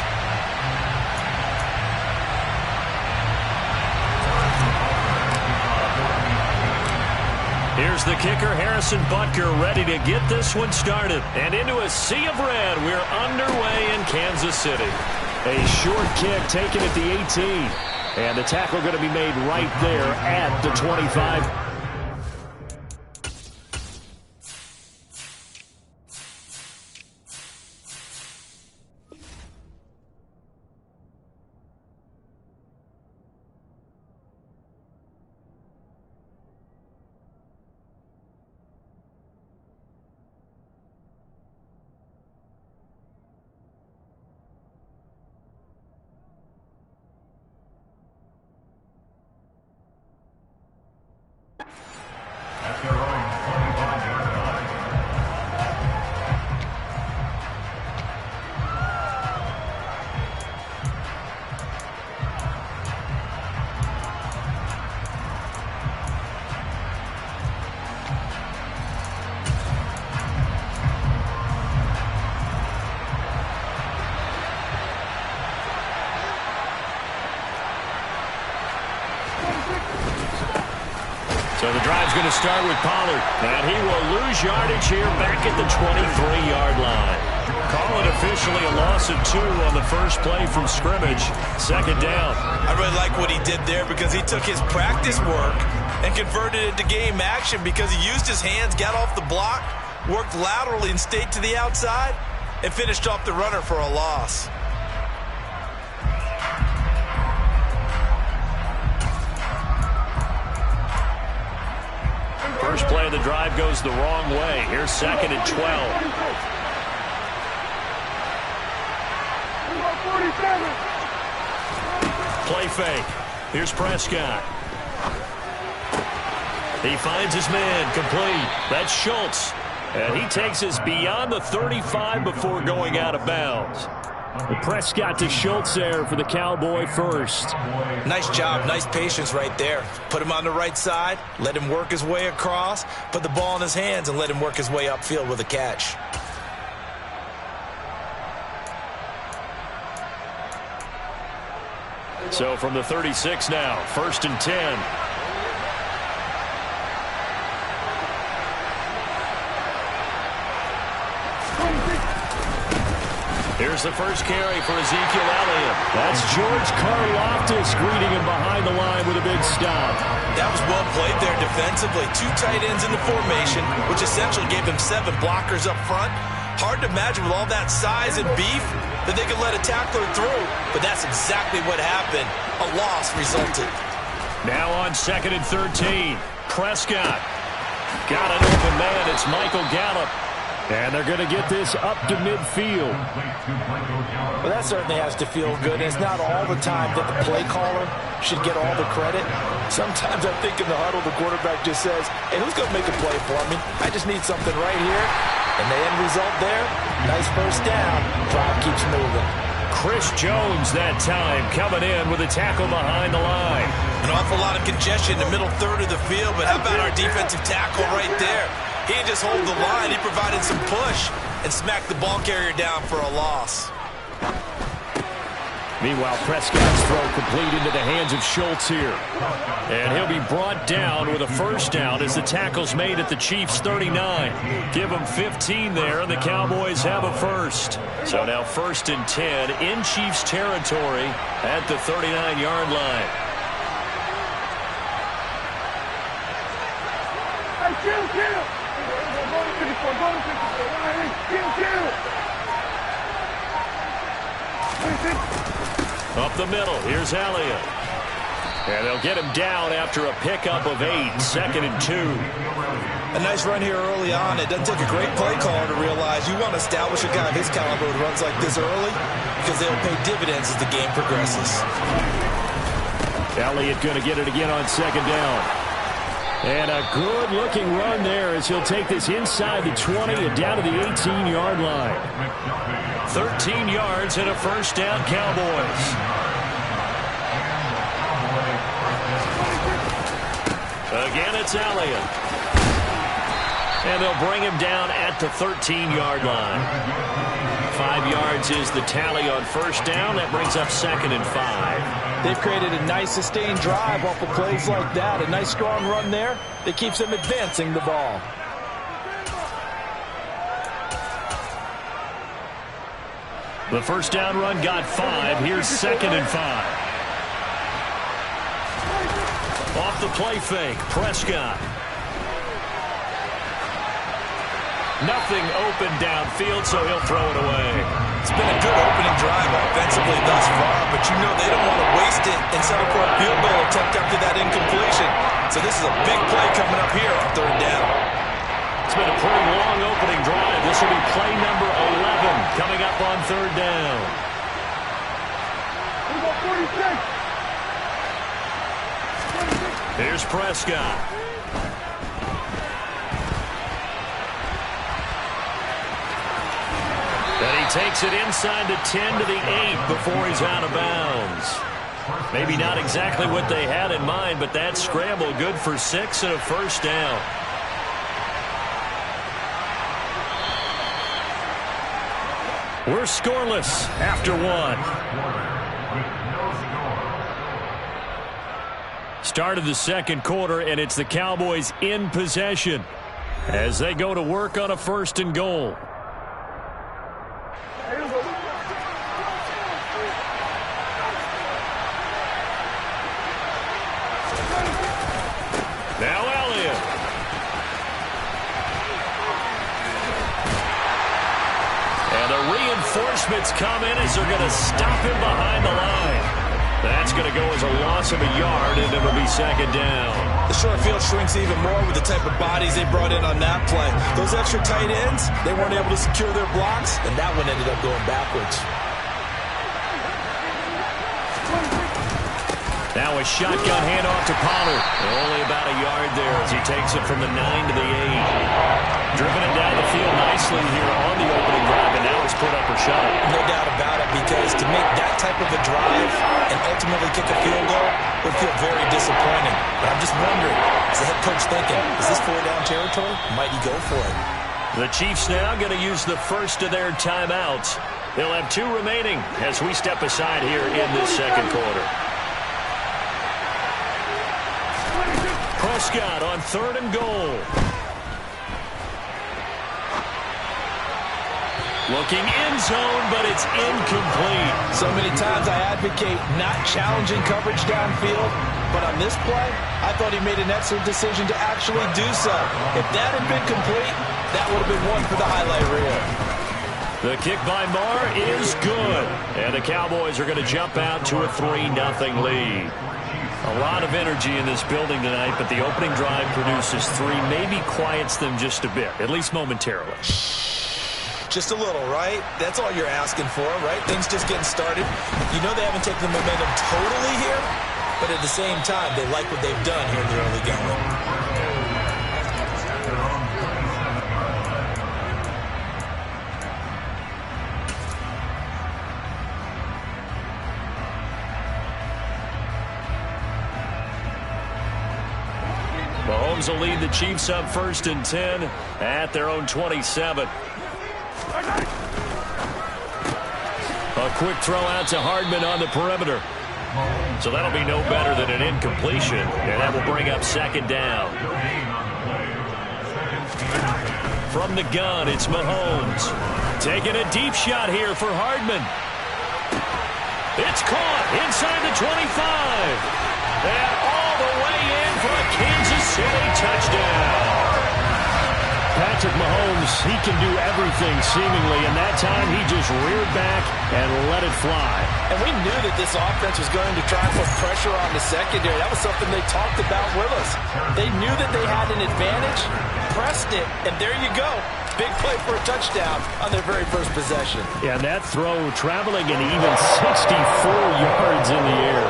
Here's the kicker, Harrison Butker, ready to get this one started. And into a sea of red, we're underway in Kansas City. A short kick taken at the 18. And the tackle going to be made right there at the 25. So the drive's going to start with Pollard, and he will lose yardage here back at the 23-yard line. Call it officially a loss of 2 on the first play from scrimmage. Second down. I really like what he did there because he took his practice work and converted it to game action because he used his hands, got off the block, worked laterally and stayed to the outside, and finished off the runner for a loss. First play of the drive goes the wrong way. Here's second and 12. Play fake. Here's Prescott. He finds his man, complete. That's Schultz. And he takes us beyond the 35 before going out of bounds. Prescott to Schultz there for the Cowboy first. Nice job, nice patience right there. Put him on the right side, let him work his way across, put the ball in his hands, and let him work his way upfield with a catch. So from the 36 now, first and 10. Here's the first carry for Ezekiel Elliott. That's George Karlaftis greeting him behind the line with a big stop. That was well played there defensively. 2 tight ends in the formation, which essentially gave them 7 blockers up front. Hard to imagine with all that size and beef that they could let a tackler through, but that's exactly what happened. A loss resulted. Now on second and 13, Prescott. Got an open man. It's Michael Gallup. And they're going to get this up to midfield. Well, that certainly has to feel good. And it's not all the time that the play caller should get all the credit. Sometimes I think in the huddle, the quarterback just says, hey, who's going to make a play for me? I just need something right here. And the end result there, nice first down. Drive keeps moving. Chris Jones that time coming in with a tackle behind the line. An awful lot of congestion in the middle third of the field, but how about our defensive tackle right there? He didn't just hold the line, he provided some push and smacked the ball carrier down for a loss. Meanwhile, Prescott's throw complete into the hands of Schultz here. And he'll be brought down with a first down as the tackle's made at the Chiefs' 39. Give them 15 there, and the Cowboys have a first. So now first and 10 in Chiefs territory at the 39-yard line. Kill! Up the middle, here's Elliott. And they'll get him down after a pickup of 8, second and 2. A nice run here early on. It doesn't take a great play caller to realize you want to establish a guy of his caliber who runs like this early because they'll pay dividends as the game progresses. Elliott going to get it again on second down. And a good-looking run there as he'll take this inside the 20 and down to the 18-yard line. 13 yards and a first down, Cowboys. Again, it's Elliott. And they'll bring him down at the 13-yard line. 5 yards is the tally on first down. That brings up 2nd and 5. They've created a nice sustained drive off of plays like that. A nice strong run there that keeps them advancing the ball. The first down run got 5. Here's 2nd and 5. Off the play fake, Prescott. Nothing open downfield, so he'll throw it away. It's been a good opening drive offensively thus far, but you know they don't want to waste it and settle for a field goal attempt after that incompletion. So this is a big play coming up here on 3rd down. It's been a pretty long opening drive. This will be play number 11 coming up on 3rd down. Here's Prescott. And he takes it inside the 10 to the 8 before he's out of bounds. Maybe not exactly what they had in mind, but that scramble good for 6 and a first down. We're scoreless after 1. Start of the 2nd quarter, and it's the Cowboys in possession as they go to work on a 1st and goal. Now Elliott. And the reinforcements come in as they're going to stop him behind the line. That's going to go as a loss of a yard, and it'll be 2nd down. The short field shrinks even more with the type of bodies they brought in on that play. Those extra tight ends, they weren't able to secure their blocks, and that one ended up going backwards. Now a shotgun handoff to Pollard. Only about a yard there as he takes it from the 9 to the 8. Driven it down the field nicely here on the opening drive, and now it's put up or shut. No doubt about it, because to make that type of a drive and ultimately kick a field goal would feel very disappointing. But I'm just wondering, is the head coach thinking, is this 4-down territory? Might he go for it? The Chiefs now going to use the first of their timeouts. They'll have 2 remaining as we step aside here in this 2nd quarter. Prescott on 3rd and goal. Looking end zone, but it's incomplete. So many times I advocate not challenging coverage downfield, but on this play, I thought he made an excellent decision to actually do so. If that had been complete, that would have been one for the highlight reel. The kick by Marr is good, and the Cowboys are going to jump out to a 3-0 lead. A lot of energy in this building tonight, but the opening drive produces 3, maybe quiets them just a bit, at least momentarily. Just a little, right? That's all you're asking for, right? Things just getting started. You know they haven't taken the momentum totally here, but at the same time, they like what they've done here in the early going. Mahomes will lead the Chiefs up 1st and 10 at their own 27. A quick throw out to Hardman on the perimeter. So that'll be no better than an incompletion, and that will bring up 2nd down. From the gun, it's Mahomes. Taking a deep shot here for Hardman. It's caught inside the 25. And all the way in for a Kansas City touchdown. Patrick Mahomes, he can do everything seemingly, and that time he just reared back and let it fly. And we knew that this offense was going to try and put pressure on the secondary. That was something they talked about with us. They knew that they had an advantage, pressed it, and there you go. Big play for a touchdown on their very first possession. Yeah, that throw traveling an even 64 yards in the air.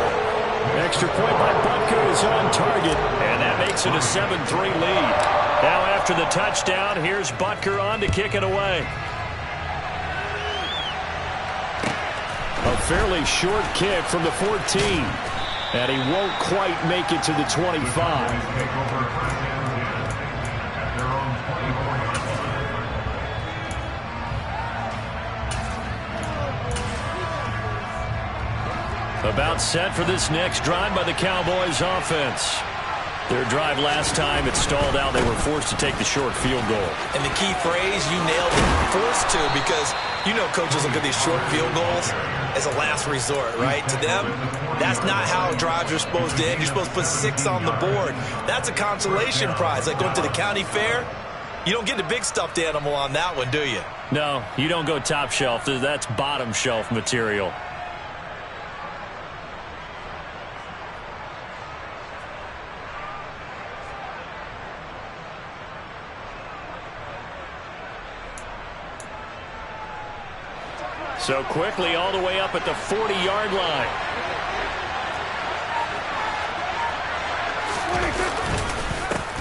Extra point by Butker is on target. And that makes it a 7-3 lead. Now after the touchdown, here's Butker on to kick it away. A fairly short kick from the 14. And he won't quite make it to the 25. About set for this next drive by the Cowboys offense. Their drive last time, it stalled out. They were forced to take the short field goal. And the key phrase, you nailed it, forced to, because you know coaches look at these short field goals as a last resort, right? To them, that's not how drives are supposed to end. You're supposed to put 6 on the board. That's a consolation prize. Like going to the county fair, you don't get the big stuffed animal on that one, do you? No, you don't go top shelf. That's bottom shelf material. So quickly all the way up at the 40-yard line.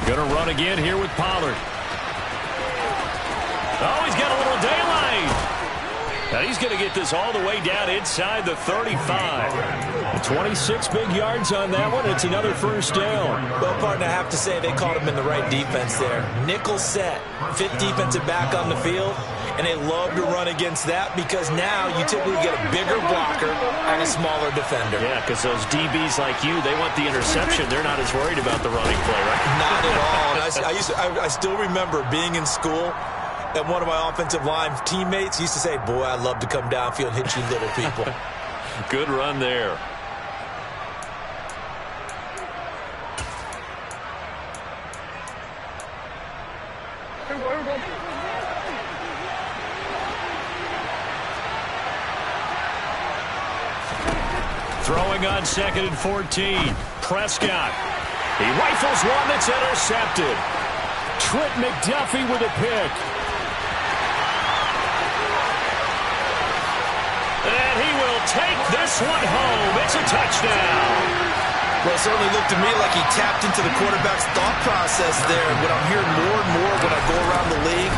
Going to run again here with Pollard. Oh, he's got a little daylight. Now he's going to get this all the way down inside the 35. 26 big yards on that one. It's another first down. Well, partner, I have to say they called him in the right defense there. Nickel set, 5th defensive back on the field. And they love to run against that because now you typically get a bigger blocker and a smaller defender. Yeah, because those DBs like you, they want the interception. They're not as worried about the running play, right? Not at all. And I still remember being in school, and one of my offensive line teammates used to say, boy, I'd love to come downfield and hit you little people. Good run there. Throwing on 2nd and 14. Prescott. He rifles one that's intercepted. Trent McDuffie with a pick. And he will take this one home. It's a touchdown. Well, it certainly looked to me like he tapped into the quarterback's thought process there. What I'm hearing more and more when I go around the league,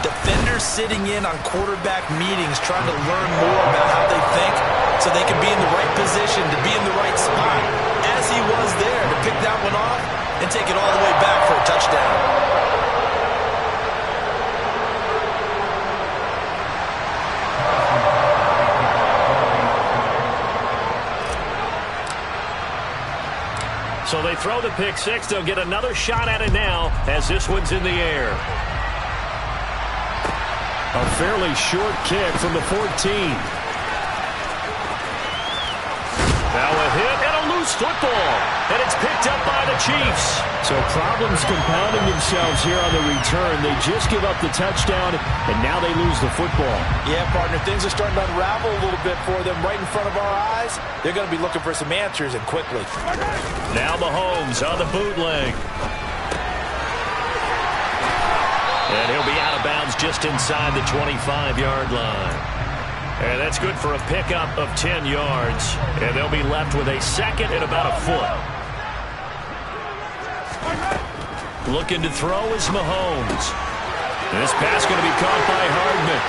defenders sitting in on quarterback meetings trying to learn more about how they think so they can be in the right position, to be in the right spot, as he was there, to pick that one off and take it all the way back for a touchdown. So they throw the pick six. They'll get another shot at it now as this one's in the air. A fairly short kick from the 14. Now a hit and a loose football. And it's picked up by the Chiefs. So problems compounding themselves here on the return. They just give up the touchdown, and now they lose the football. Yeah, partner, things are starting to unravel a little bit for them right in front of our eyes. They're going to be looking for some answers, and quickly. Now Mahomes on the bootleg. And he'll be out of bounds just inside the 25-yard line. And that's good for a pickup of 10 yards. And they'll be left with a second and about a foot. Looking to throw is Mahomes. This pass going to be caught by Hardman.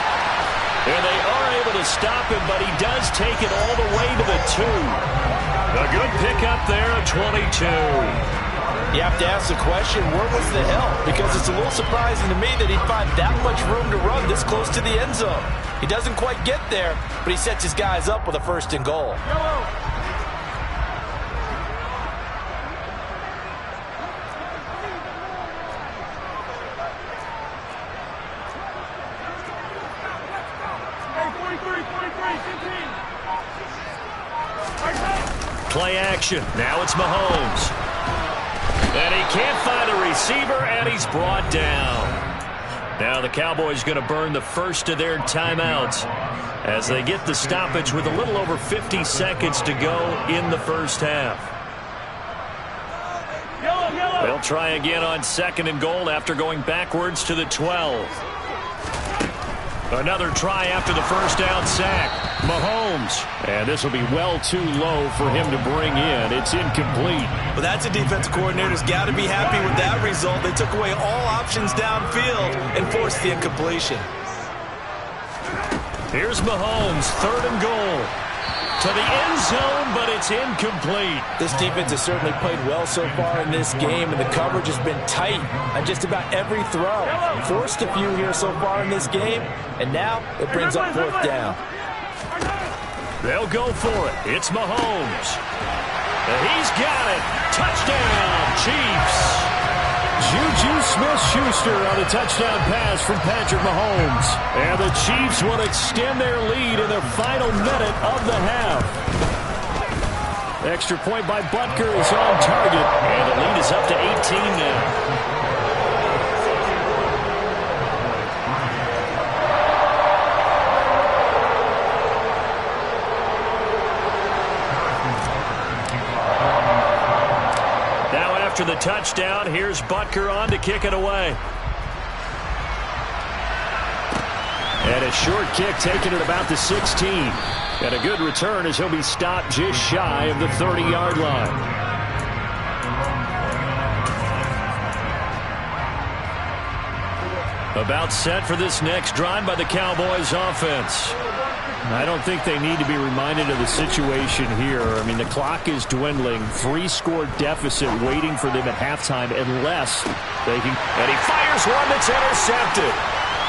And they are able to stop him, but he does take it all the way to the 2. A good pickup there at 22. You have to ask the question, where was the help? Because it's a little surprising to me that he'd find that much room to run this close to the end zone. He doesn't quite get there, but he sets his guys up with a 1st and goal. Play action. Now it's Mahomes. And he can't find a receiver, and he's brought down. Now the Cowboys going to burn the first of their timeouts as they get the stoppage with a little over 50 seconds to go in the first half. They'll try again on 2nd and goal after going backwards to the 12. Another try after the first down sack. Mahomes. And this will be well too low for him to bring in. It's incomplete. Well, that's a defensive coordinator's got to be happy with that result. They took away all options downfield and forced the incompletion. Here's Mahomes, 3rd and goal. To the end zone, but it's incomplete. This defense has certainly played well so far in this game, and the coverage has been tight on just about every throw. Forced a few here so far in this game, and now it brings up 4th down. They'll go for it. It's Mahomes. He's got it. Touchdown, Chiefs. Juju Smith-Schuster on a touchdown pass from Patrick Mahomes. And the Chiefs will extend their lead in the final minute of the half. Extra point by Butker is on target. And the lead is up to 18 now. After the touchdown, here's Butker on to kick it away. And a short kick taken at about the 16. And a good return as he'll be stopped just shy of the 30-yard line. About set for this next drive by the Cowboys offense. I don't think they need to be reminded of the situation here. I mean, the clock is dwindling. 3-score deficit waiting for them at halftime unless they can. And he fires one that's intercepted.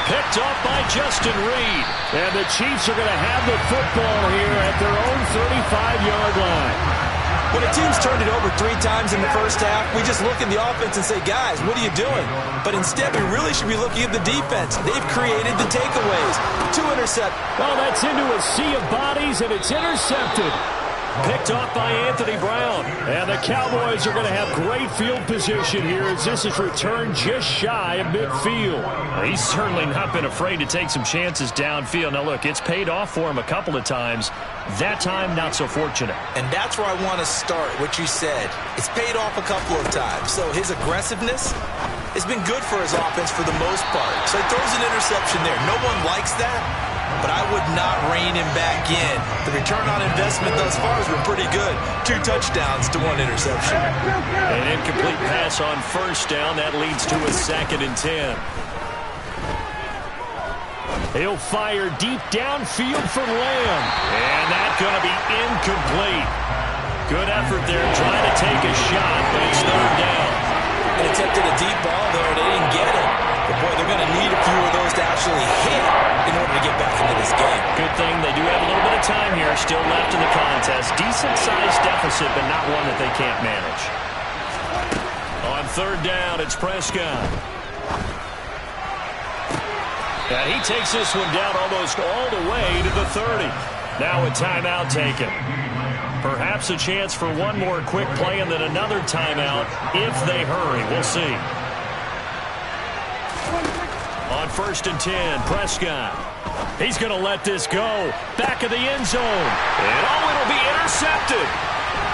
Picked off by Justin Reed. And the Chiefs are going to have the football here at their own 35-yard line. When a team's turned it over 3 times in the first half, we just look at the offense and say, guys, what are you doing? But instead, we really should be looking at the defense. They've created the takeaways. 2 interceptions. Oh, that's into a sea of bodies, and it's intercepted. Picked off by Anthony Brown. And the Cowboys are going to have great field position here as this is returned just shy of midfield. He's certainly not been afraid to take some chances downfield. Now, look, it's paid off for him a couple of times. That time, not so fortunate. And that's where I want to start, what you said. It's paid off a couple of times. So his aggressiveness has been good for his offense for the most part. So he throws an interception there. No one likes that, but I would not rein him back in. The return on investment thus far has been pretty good. 2 touchdowns to 1 interception. An incomplete pass on 1st down. That leads to a 2nd and 10. He'll fire deep downfield for Lamb. And that's going to be incomplete. Good effort there trying to take a shot, but it's 3rd down. They attempted a deep ball there. They didn't get it. But, boy, they're going to need a few of those to actually hit in order to get back into this game. Good thing they do have a little bit of time here still left in the contest. Decent-sized deficit, but not one that they can't manage. On 3rd down, it's Prescott. And he takes this one down almost all the way to the 30. Now a timeout taken. Perhaps a chance for one more quick play and then another timeout if they hurry. We'll see. On 1st and 10, Prescott. He's going to let this go. Back of the end zone. And it'll be intercepted.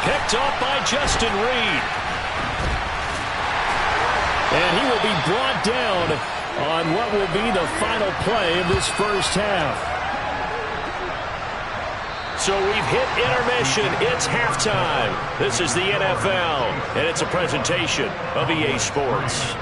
Picked off by Justin Reed. And he will be brought down on what will be the final play of this first half. So we've hit intermission. It's halftime. This is the NFL, and it's a presentation of EA Sports.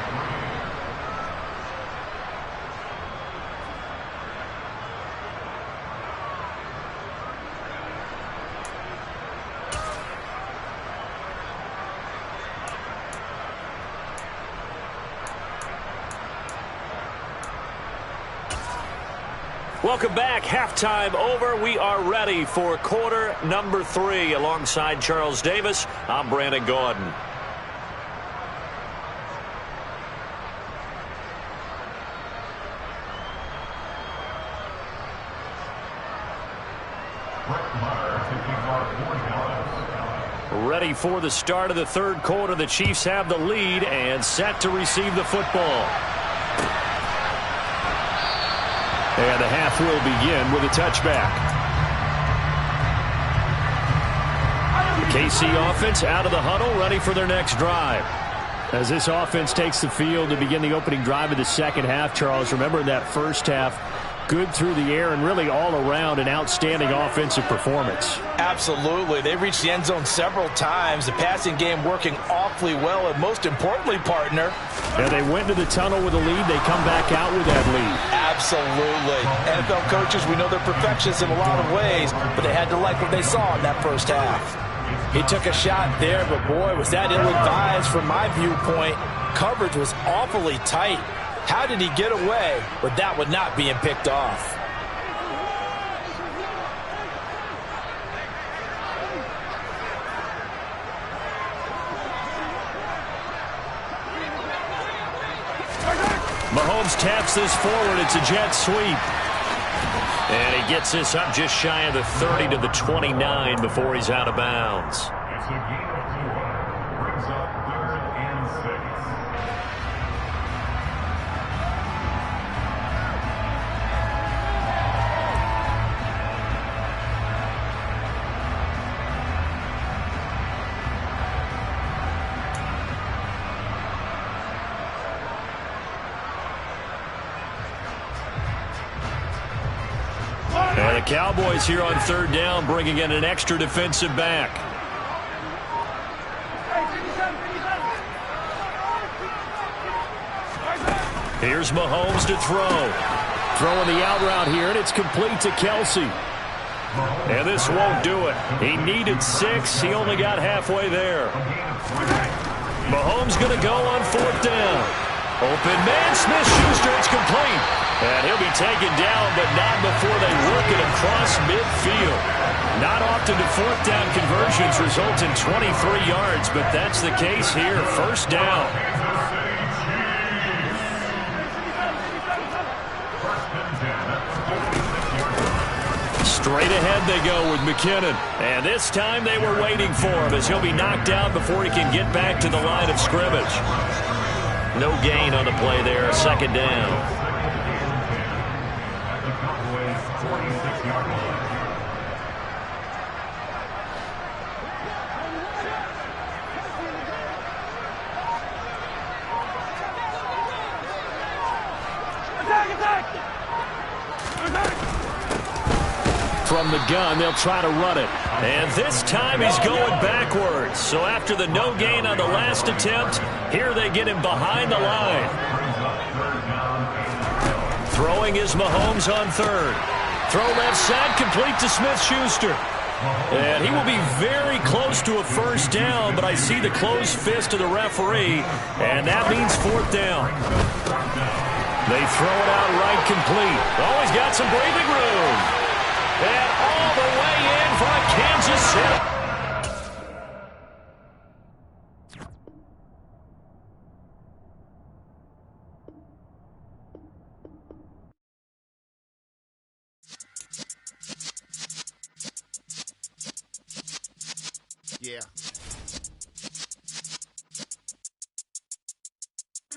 Welcome back. Halftime over. We are ready for quarter number 3. Alongside Charles Davis, I'm Brandon Gaudin. Ready for the start of the 3rd quarter. The Chiefs have the lead and set to receive the football. And the half will begin with a touchback. The KC offense out of the huddle, ready for their next drive. As this offense takes the field to begin the opening drive of the second half, Charles, remember in that first half, Good through the air and really all around an outstanding offensive performance. Absolutely. They reached the end zone several times. The passing game working awfully well. And most importantly, partner. Yeah, they went to the tunnel with a lead. They come back out with that lead. Absolutely. NFL coaches, we know they're perfectionists in a lot of ways, but they had to like what they saw in that first half. He took a shot there, but boy, was that ill-advised from my viewpoint. Coverage was awfully tight. How did he get away with that one not being picked off? Mahomes taps this forward. It's a jet sweep. And he gets this up just shy of the 30 to the 29 before he's out of bounds. It's a gain of 2. Brings up 3rd and 6. And the Cowboys here on 3rd down, bringing in an extra defensive back. Here's Mahomes to throw. Throwing the out route here, and it's complete to Kelsey. And this won't do it. He needed 6. He only got halfway there. Mahomes going to go on 4th down. Open man, Smith-Schuster, it's complete. And he'll be taken down, but not before they work it across midfield. Not often do 4th down conversions result in 23 yards, but that's the case here. 1st down. Straight ahead they go with McKinnon. And this time they were waiting for him as he'll be knocked out before he can get back to the line of scrimmage. No gain on the play there. 2nd down. From the gun, they'll try to run it. And this time he's going backwards. So after the no gain on the last attempt, here they get him behind the line. Throwing is Mahomes on 3rd. Throw left side, complete to Smith-Schuster. And he will be very close to a 1st down, but I see the closed fist of the referee, and that means 4th down. They throw it out right complete. Always got some breathing room. And all the way in for a Kansas City. Yeah.